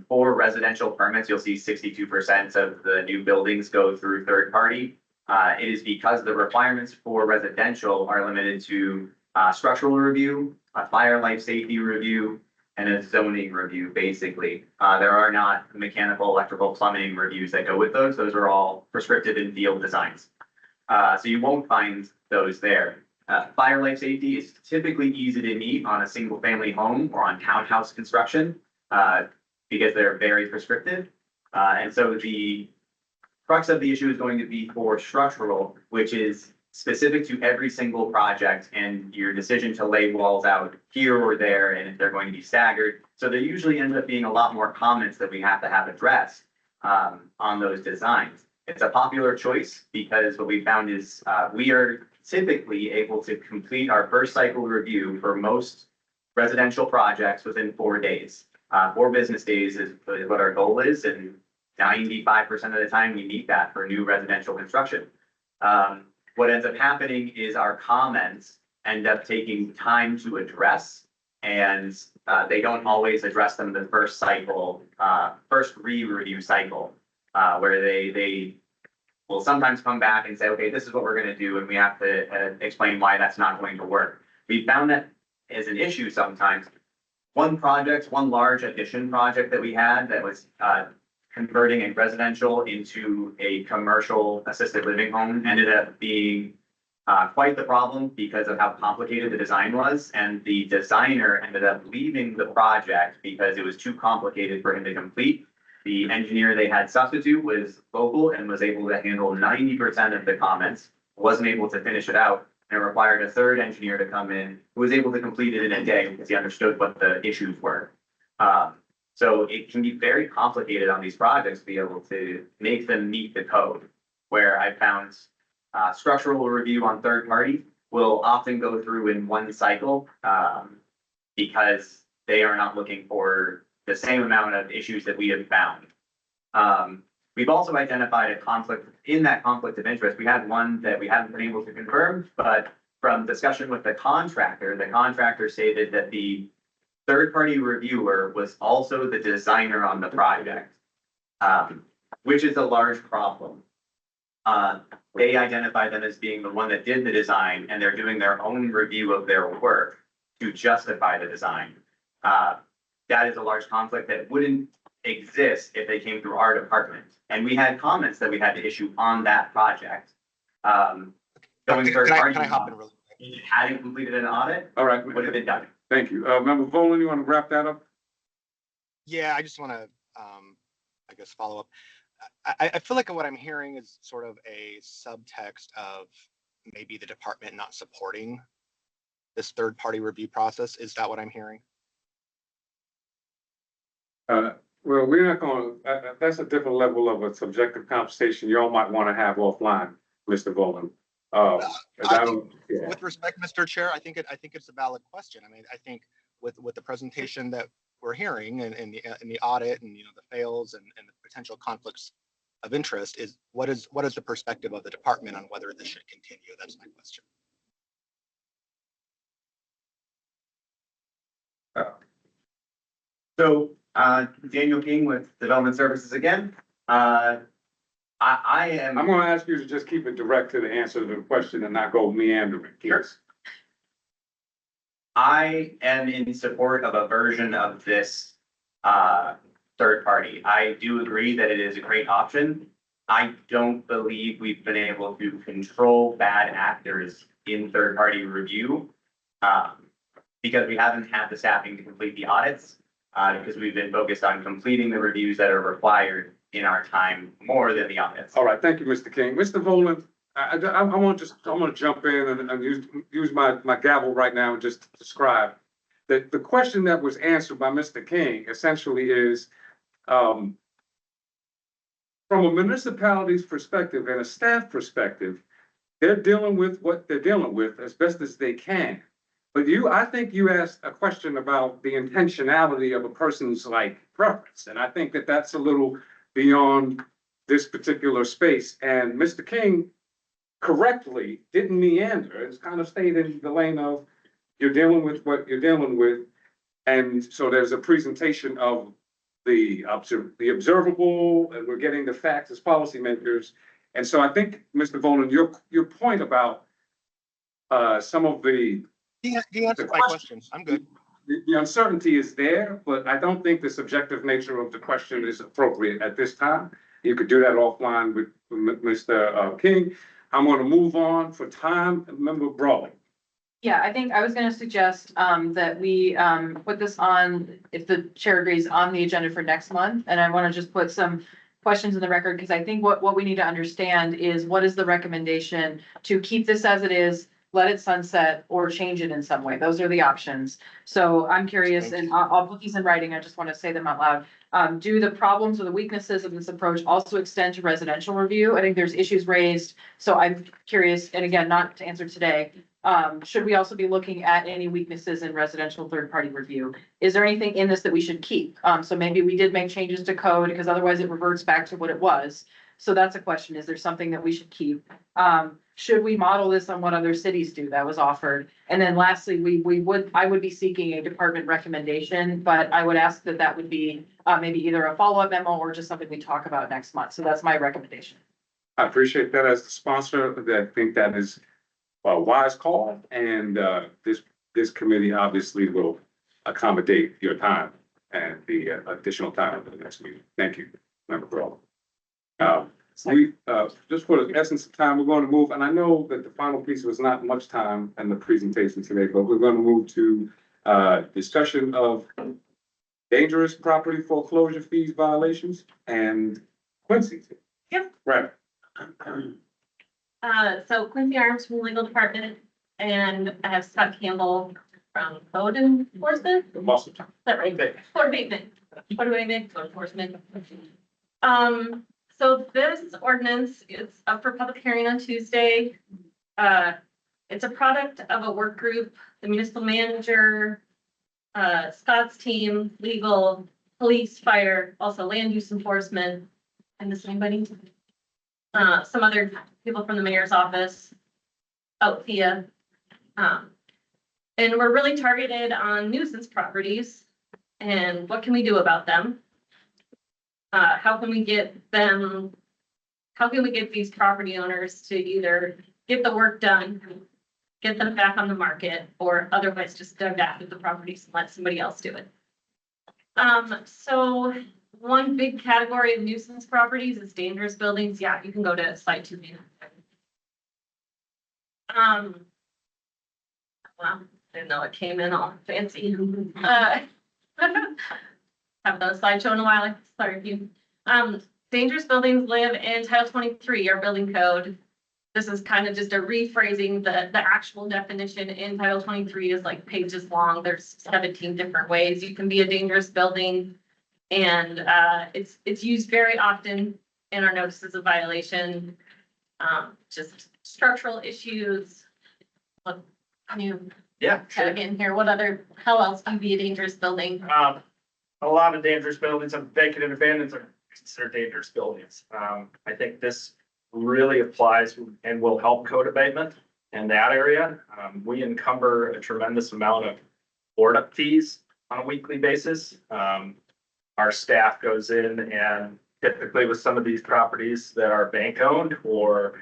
For residential permits, you'll see 62% of the new buildings go through third party. It is because the requirements for residential are limited to structural review, a fire life safety review, and a zoning review, basically. There are not mechanical, electrical, plumbing reviews that go with those. Those are all prescriptive in field designs. So you won't find those there. Fire life safety is typically easy to meet on a single family home or on townhouse construction because they're very prescriptive. And so the crux of the issue is going to be for structural, which is specific to every single project and your decision to lay walls out here or there and if they're going to be staggered. So there usually ends up being a lot more comments that we have to have addressed on those designs. It's a popular choice because what we found is we are typically able to complete our first cycle review for most residential projects within 4 days. 4 business days is what our goal is, and 95% of the time we meet that for new residential construction. What ends up happening is our comments end up taking time to address, and they don't always address them the first cycle, first re-review cycle, where they will sometimes come back and say, okay, this is what we're going to do, and we have to explain why that's not going to work. We found that as an issue sometimes. One large addition project that we had that was converting a residential into a commercial assisted living home ended up being quite the problem because of how complicated the design was. And the designer ended up leaving the project because it was too complicated for him to complete. The engineer they had substitute was local and was able to handle 90% of the comments, wasn't able to finish it out, and it required a third engineer to come in who was able to complete it in a day because he understood what the issues were. So it can be very complicated on these projects to be able to make them meet the code, where I found structural review on third party will often go through in one cycle because they are not looking for the same amount of issues that we have found. We've also identified a conflict in that conflict of interest. We had one that we haven't been able to confirm, but from discussion with the contractor stated that the third-party reviewer was also the designer on the project, which is a large problem. They identify them as being the one that did the design, and they're doing their own review of their work to justify the design. That is a large conflict that wouldn't exist if they came through our department. And we had comments that we had to issue on that project. Going third party, Can I hop in really quick? if it hadn't completed an audit, All right, would have been done. thank you. Member Volan, you want to wrap that up? Yeah, I just want to, I guess, follow up. I feel like what I'm hearing is sort of a subtext of maybe the department not supporting this third-party review process. Is that what I'm hearing? Well, we're not going, that's a different level of a subjective conversation you all might want to have offline, Mr. Volan. Yeah. With respect, Mr. Chair, I think it's a valid question. I mean, I think with the presentation that we're hearing and the audit and, the fails and the potential conflicts of interest is what is the perspective of the department on whether this should continue? That's my question. So, Daniel King with Development Services again. I am. I'm going to ask you to just keep it direct to the answer to the question and not go meandering. Sure. I am in support of a version of this third party. I do agree that it is a great option. I don't believe we've been able to control bad actors in third party review because we haven't had the staffing to complete the audits because we've been focused on completing the reviews that are required in our time more than the audits. All right, thank you, Mr. King. Mr. Volan, I want to jump in and use my gavel right now and just describe that the question that was answered by Mr. King essentially is from a municipality's perspective and a staff perspective, they're dealing with what they're dealing with as best as they can. But I think you asked a question about the intentionality of a person's preference, and I think that that's a little beyond this particular space. And Mr. King correctly didn't meander. It's kind of stayed in the lane of you're dealing with what you're dealing with. And so there's a presentation of the observable, and we're getting the facts as policymakers. And so I think, Mr. Volan, your point about some of the He answered my questions. I'm good. The uncertainty is there, but I don't think the subjective nature of the question is appropriate at this time. You could do that offline with Mr. King. I'm going to move on for time. Member Brawley. Yeah, I think I was gonna suggest that we put this on, if the chair agrees, on the agenda for next month. And I want to just put some questions in the record, because I think what we need to understand is what is the recommendation to keep this as it is, let it sunset, or change it in some way. Those are the options. So I'm curious, and I'll put these in writing. I just want to say them out loud. Do the problems or the weaknesses of this approach also extend to residential review? I think there's issues raised. So I'm curious, and again, not to answer today, should we also be looking at any weaknesses in residential third-party review? Is there anything in this that we should keep? So maybe we did make changes to code, because otherwise it reverts back to what it was. So that's a question. Is there something that we should keep? Should we model this on what other cities do? That was offered. And then lastly, I would be seeking a department recommendation, but I would ask that would be maybe either a follow-up memo or just something we talk about next month. So that's my recommendation. I appreciate that as the sponsor. I think that is a wise call, and this committee obviously will accommodate your time and the additional time for the next meeting. Thank you, Member Brawley. We just for the essence of time, we're going to move, and I know that the final piece was not much time in the presentation today, but we're going to move to discussion of dangerous property foreclosure fees violations and Quincy. Yep. Right. So Quincy Arms from the legal department, and I have Scott Campbell from code enforcement. The muscle time. Is that right? Code abatement. Code abatement, code enforcement. So this ordinance is up for public hearing on Tuesday. It's a product of a work group, the municipal manager, Scott's team, legal, police, fire, also land use enforcement. And this anybody? Some other people from the mayor's office, Thea. And we're really targeted on nuisance properties and what can we do about them? How can we get these property owners to either get the work done, get them back on the market, or otherwise just dive back with the properties and let somebody else do it? So one big category of nuisance properties is dangerous buildings. Yeah, you can go to slide 2. Well, I didn't know it came in all fancy. Haven't done a slideshow in a while. Sorry, you. Dangerous buildings live in Title 23, our building code. This is kind of just a rephrasing. The actual definition in Title 23 is like pages long. There's 17 different ways you can be a dangerous building. And it's used very often in our notices of violation. Just structural issues. What can you tag in here? How else can you be a dangerous building? A lot of dangerous buildings and vacant and abandoned are considered dangerous buildings. I think this really applies and will help code abatement in that area. We encumber a tremendous amount of board up fees on a weekly basis. Our staff goes in and typically with some of these properties that are bank owned or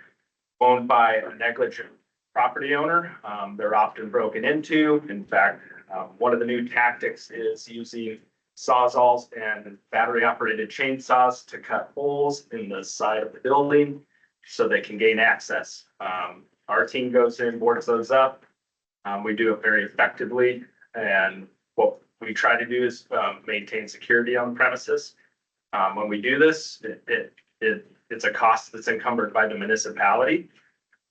owned by a negligent property owner, they're often broken into. In fact, one of the new tactics is using sawzalls and battery operated chainsaws to cut holes in the side of the building so they can gain access. Our team goes in, boards those up. We do it very effectively. And what we try to do is maintain security on the premises. When we do this, it's a cost that's encumbered by the municipality.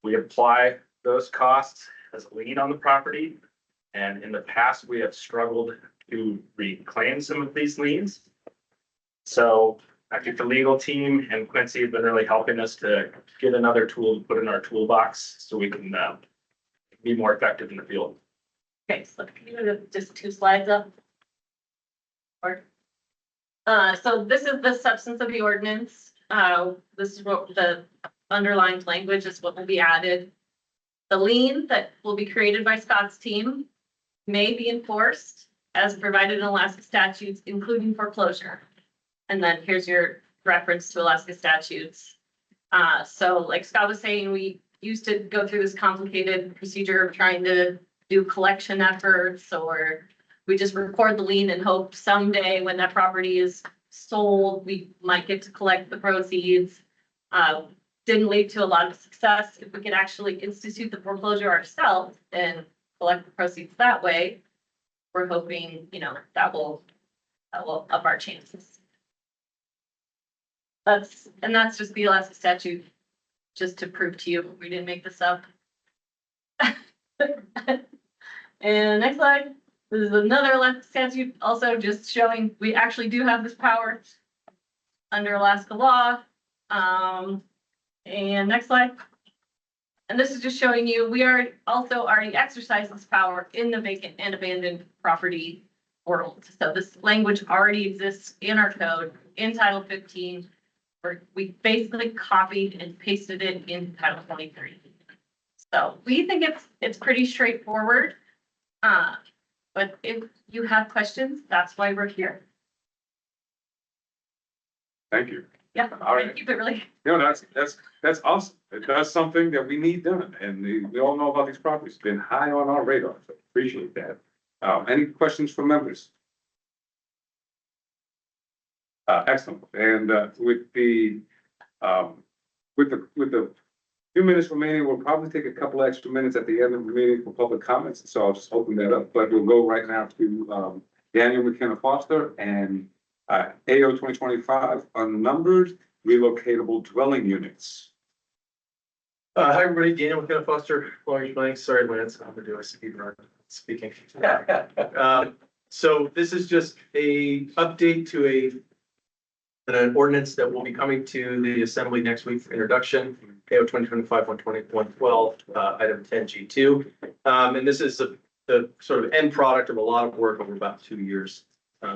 We apply those costs as a lien on the property. And in the past, we have struggled to reclaim some of these liens. So I think the legal team and Quincy have been really helping us to get another tool to put in our toolbox so we can be more effective in the field. Okay, so can you go just 2 slides up? Or, so this is the substance of the ordinance. This is what the underlined language is what will be added. The lien that will be created by Scott's team may be enforced as provided in Alaska statutes, including foreclosure. And then here's your reference to Alaska statutes. So like Scott was saying, we used to go through this complicated procedure of trying to do collection efforts, or we just record the lien and hope someday when that property is sold, we might get to collect the proceeds. Didn't lead to a lot of success. If we could actually institute the foreclosure ourselves and collect the proceeds that way, we're hoping, that will up our chances. That's just the Alaska statute, just to prove to you we didn't make this up. And next slide. This is another Alaska statute, also just showing we actually do have this power under Alaska law. And next slide. And this is just showing you, we are also already exercise this power in the vacant and abandoned property world. So this language already exists in our code in Title 15, where we basically copied and pasted it in Title 23. So we think it's pretty straightforward. But if you have questions, that's why we're here. Thank you. Yeah, All right. keep it really. That's awesome. That's something that we need done, and we all know about these properties. It's been high on our radar, so appreciate that. Any questions from members? Excellent. And with the few minutes remaining, we'll probably take a couple extra minutes at the end of the meeting for public comments. So I'll just open that up, but we'll go right now to Daniel McKenna Foster and AO 2025 unnumbered relocatable dwelling units. Hi, everybody. Daniel McKenna Foster, Long Planning. Sorry, Lance, I'm gonna do a speed run speaking. So this is just a update to an ordinance that will be coming to the assembly next week for introduction. AO 2025 120.112, item 10G2. And this is the sort of end product of a lot of work over about 2 years.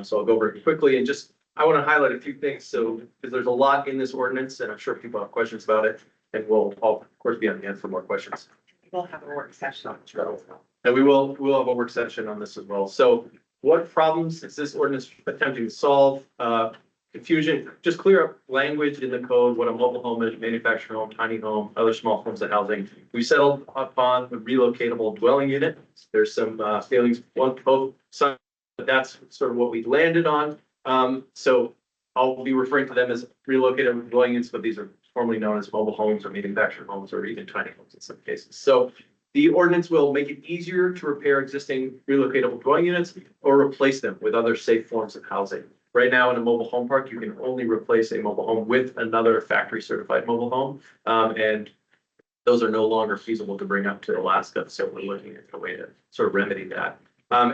So I'll go over it quickly and just, I want to highlight a few things. So, because there's a lot in this ordinance and I'm sure people have questions about it, and we'll, of course, be on the end for more questions. We'll have a work session. And we'll have a work session on this as well. So what problems is this ordinance attempting to solve? Confusion, just clear up language in the code, what a mobile home is, manufactured home, tiny home, other small forms of housing. We settled upon a relocatable dwelling unit. There's some feelings, both sides, but that's sort of what we landed on. So I'll be referring to them as relocatable dwelling units, but these are formerly known as mobile homes or manufactured homes or even tiny homes in some cases. So the ordinance will make it easier to repair existing relocatable dwelling units or replace them with other safe forms of housing. Right now in a mobile home park, you can only replace a mobile home with another factory certified mobile home. And those are no longer feasible to bring up to Alaska. So we're looking at a way to sort of remedy that.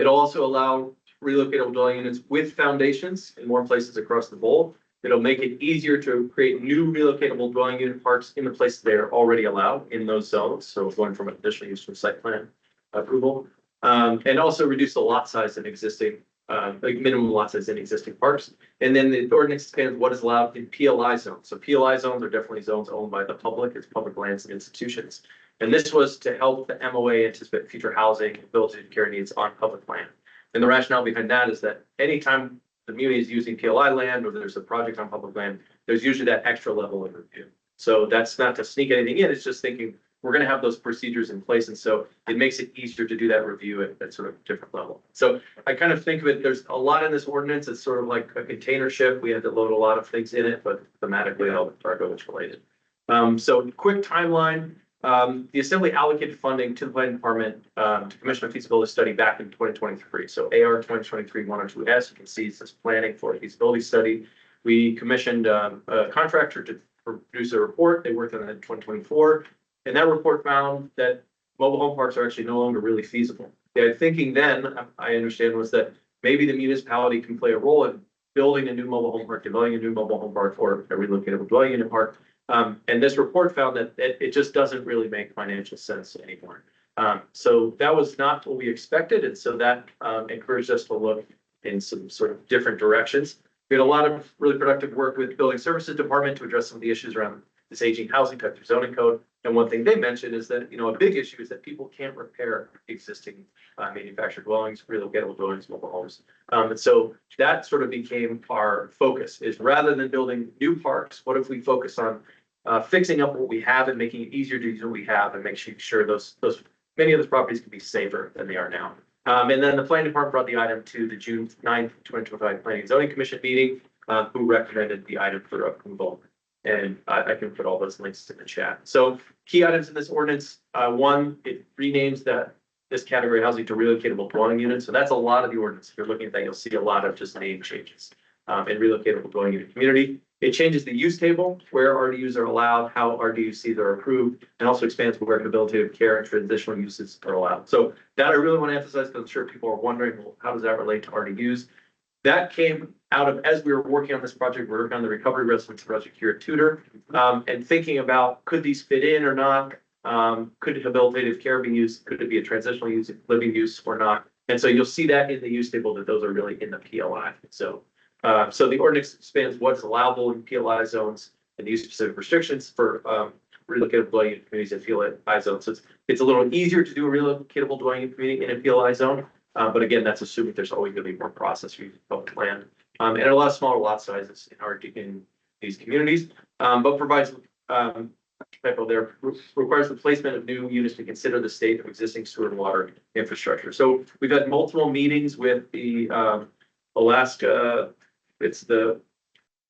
It'll also allow relocatable dwelling units with foundations in more places across the bowl. It'll make it easier to create new relocatable dwelling unit parks in the places they're already allowed in those zones. So going from additional use from site plan approval. And also reduce the lot size in existing, like minimum lot size in existing parks. And then the ordinance expands what is allowed in PLI zones. So PLI zones are definitely zones owned by the public, it's public lands and institutions. And this was to help the MOA anticipate future housing and ability to care needs on public land. And the rationale behind that is that anytime the community is using PLI land or there's a project on public land, there's usually that extra level of review. So that's not to sneak anything in, it's just thinking we're going to have those procedures in place. And so it makes it easier to do that review at sort of different level. So I kind of think of it, there's a lot in this ordinance. It's sort of like a container ship. We had to load a lot of things in it, but thematically all the cargo is related. So quick timeline. The Assembly allocated funding to the Planning Department to commission a feasibility study back in 2023. So AR 2023-102S, you can see it says planning for a feasibility study. We commissioned a contractor to produce a report. They worked on it in 2024. And that report found that mobile home parks are actually no longer really feasible. The thinking then, I understand, was that maybe the municipality can play a role in building a new mobile home park, developing a new mobile home park or a relocatable dwelling unit park. And this report found that it just doesn't really make financial sense anymore. So that was not what we expected. And so that encouraged us to look in some sort of different directions. We had a lot of really productive work with Building Services Department to address some of the issues around this aging housing type through zoning code. And one thing they mentioned is that, a big issue is that people can't repair existing manufactured dwellings, relocatable dwellings, mobile homes. And so that sort of became our focus is rather than building new parks, what if we focus on fixing up what we have and making it easier to use what we have and making sure those many of those properties can be safer than they are now. And then the planning department brought the item to the June 9th, 2025 Planning and Zoning Commission meeting, who recommended the item for approval. And I can put all those links in the chat. So key items in this ordinance, one, it renames this category of housing to relocatable dwelling units. So that's a lot of the ordinance. If you're looking at that, you'll see a lot of just name changes in relocatable dwelling unit community. It changes the use table, where RDUs are allowed, how RDUCs are approved, and also expands where rehabilitative care and transitional uses are allowed. So that I really want to emphasize because I'm sure people are wondering, well, how does that relate to RDUs? That came out of, as we were working on this project, we're working on the recovery residence project here at Tudor, and thinking about, could these fit in or not? Could rehabilitative care be used? Could it be a transitional use, living use or not? And so you'll see that in the use table that those are really in the PLI. So the ordinance expands what's allowable in PLI zones and use specific restrictions for relocatable dwelling unit communities and PLI zones. So it's a little easier to do a relocatable dwelling unit community in a PLI zone. But again, that's assuming there's always going to be more process for public land. And a lot of smaller lot sizes in these communities, but provides requires the placement of new units to consider the state of existing sewer and water infrastructure. So we've had multiple meetings with the Alaska, it's the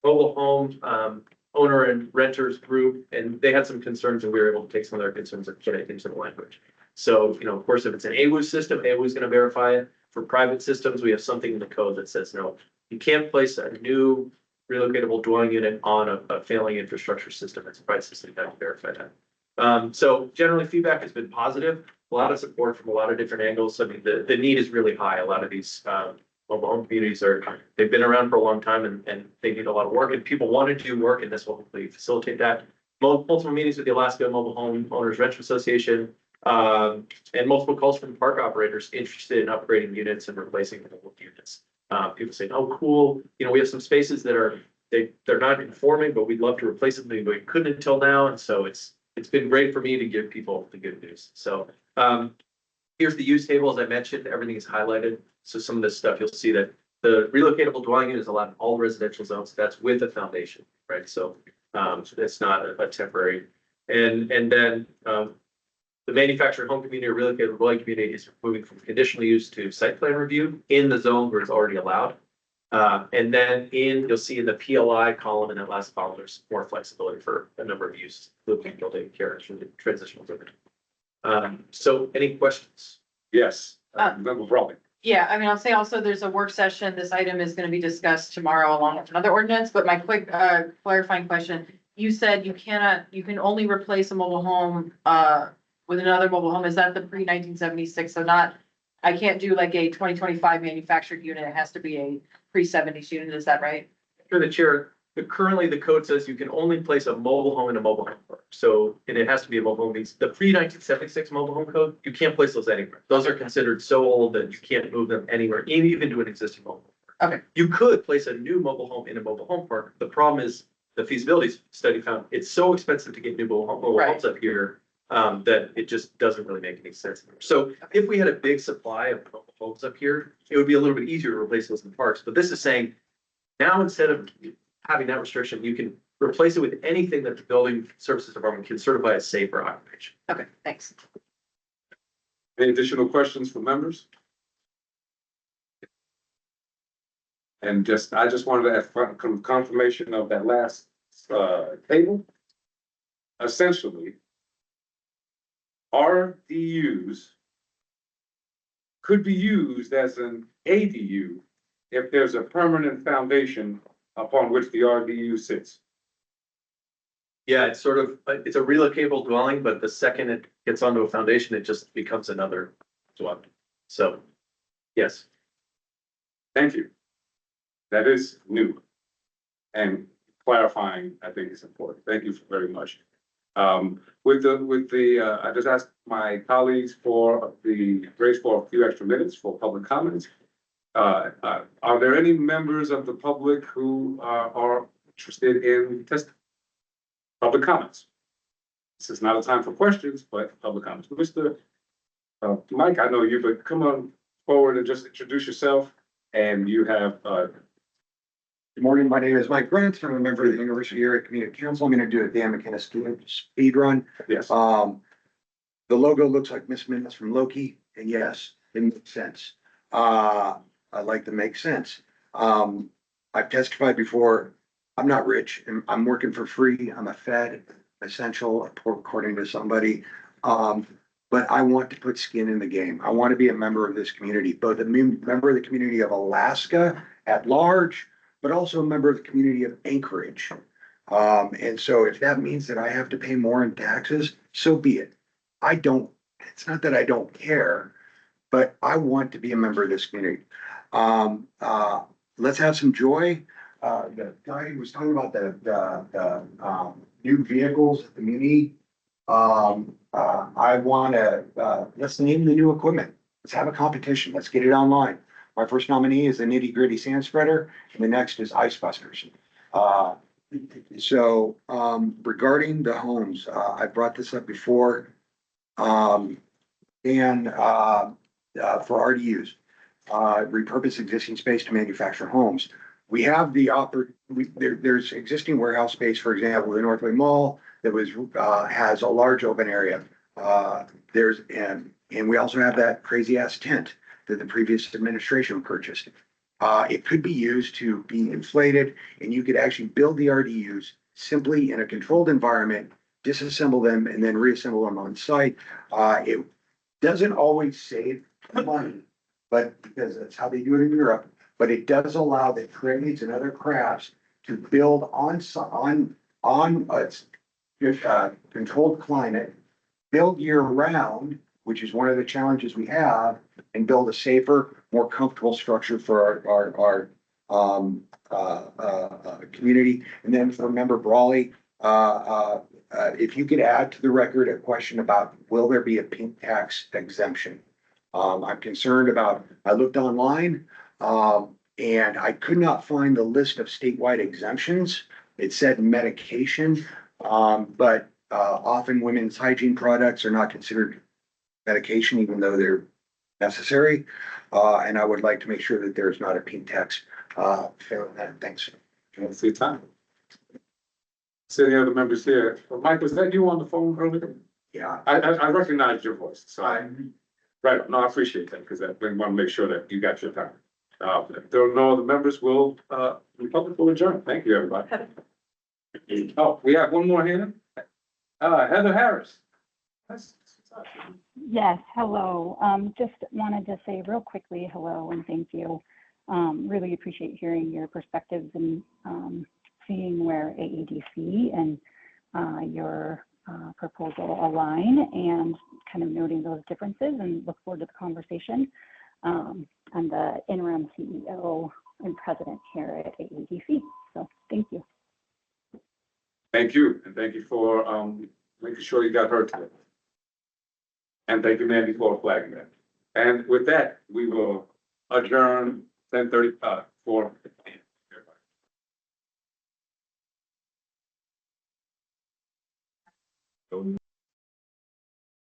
mobile home owner and renters group, and they had some concerns and we were able to take some of their concerns and get it into the language. So, of course, if it's an AWUS system, AWUS is going to verify it. For private systems, we have something in the code that says, no, you can't place a new relocatable dwelling unit on a failing infrastructure system. It's a private system that can verify that. So generally feedback has been positive, a lot of support from a lot of different angles. I mean, the need is really high. A lot of these mobile home communities they've been around for a long time and they need a lot of work and people want to do work and this will hopefully facilitate that. Multiple meetings with the Alaska Mobile Home Owners Renter Association, and multiple calls from park operators interested in upgrading units and replacing old units. People saying, "Oh, cool! We have some spaces that they're not conforming, but we'd love to replace them, but we couldn't until now." And so it's it's been great for me to give people the good news. So, here's the use table. As I mentioned, everything is highlighted. So some of this stuff, you'll see that the relocatable dwelling unit is allowed in all residential zones. That's with a foundation, right? So, it's not a temporary. And then, the manufactured home community or relocatable dwelling community is moving from conditional use to site plan review in the zone where it's already allowed. And then you'll see in the PLI column and that last column, there's more flexibility for a number of uses, including building carriage and transitional living. So any questions? Yes, Member Brawley. Yeah, I mean, I'll say also there's a work session. This item is gonna be discussed tomorrow along with another ordinance, but my quick clarifying question. You said you can only replace a mobile home with another mobile home. Is that the pre-1976? So I can't do like a 2025 manufactured unit. It has to be a pre-70s unit. Is that right? Through the chair, currently the code says you can only place a mobile home in a mobile home park. So, and it has to be a mobile home. The pre-1976 mobile home code, you can't place those anywhere. Those are considered so old that you can't move them anywhere, even to an existing mobile home park. Okay. You could place a new mobile home in a mobile home park. The problem is the feasibility study found it's so expensive to get new mobile homes up here that it just doesn't really make any sense. So if we had a big supply of mobile homes up here, it would be a little bit easier to replace those in parks. But this is saying now instead of having that restriction, you can replace it with anything that the building services department can certify as safe for occupation. Okay, thanks. Any additional questions from members? And I just wanted to have confirmation of that last table. Essentially, RDUs could be used as an ADU if there's a permanent foundation upon which the RDU sits. Yeah, it's sort of, it's a relocatable dwelling, but the second it gets onto a foundation, it just becomes another dwelling. So, yes. Thank you. That is new. And clarifying, I think, is important. Thank you very much. I just asked my colleagues for the grace for a few extra minutes for public comments. Are there any members of the public who are interested in public comments? This is not a time for questions, but public comments. Mr. Mike, I know you, but come on forward and just introduce yourself. And you have Good morning, my name is Mike Brent. I'm a member of the University Area Community Council. I'm going to do a Dan McKenna speed run. Yes. The logo looks like Miss Minutes from Loki, and yes, it makes sense. I like to make sense. I've testified before. I'm not rich and I'm working for free. I'm a Fed essential, according to somebody. But I want to put skin in the game. I want to be a member of this community, both a member of the community of Alaska at large, but also a member of the community of Anchorage. And so if that means that I have to pay more in taxes, so be it. It's not that I don't care, but I want to be a member of this community. Let's have some joy. The guy who was talking about the new vehicles at the muni. I want to, let's name the new equipment. Let's have a competition. Let's get it online. My first nominee is the Nitty Gritty Sand Spreader, and the next is Ice Busters. Regarding the homes, I brought this up before. For RDUs, repurpose existing space to manufacture homes. We have the there's existing warehouse space, for example, the Northway Mall that has a large open area. And we also have that crazy ass tent that the previous administration purchased. It could be used to be inflated, and you could actually build the RDUs simply in a controlled environment, disassemble them, and then reassemble them on site. It doesn't always save money, but because that's how they do it in Europe. But it does allow the trades and other crafts to build on a controlled climate, build year round, which is one of the challenges we have, and build a safer, more comfortable structure for our community. And then for Member Brawley, if you could add to the record a question about, will there be a pink tax exemption? I'm concerned about, I looked online, and I could not find the list of statewide exemptions. It said medication, but Often women's hygiene products are not considered medication, even though they're necessary. And I would like to make sure that there's not a pink text, failing that. Thanks. Thanks for your time. See any other members here? Mike, was that you on the phone earlier? Yeah. I recognized your voice, so. Right, no, I appreciate that, because I want to make sure that you got your time. If there are no other members, the public will adjourn. Thank you, everybody. Oh, we have one more hand. Heather Harris. Yes, hello. Just wanted to say real quickly, hello and thank you. Really appreciate hearing your perspectives and seeing where AEDC and your proposal align and kind of noting those differences, and look forward to the conversation. I'm the interim CEO and president here at AEDC. So thank you. Thank you, and thank you for making sure you got her today. And thank you, Mandy, for flagging that. And with that, we will adjourn 10:34.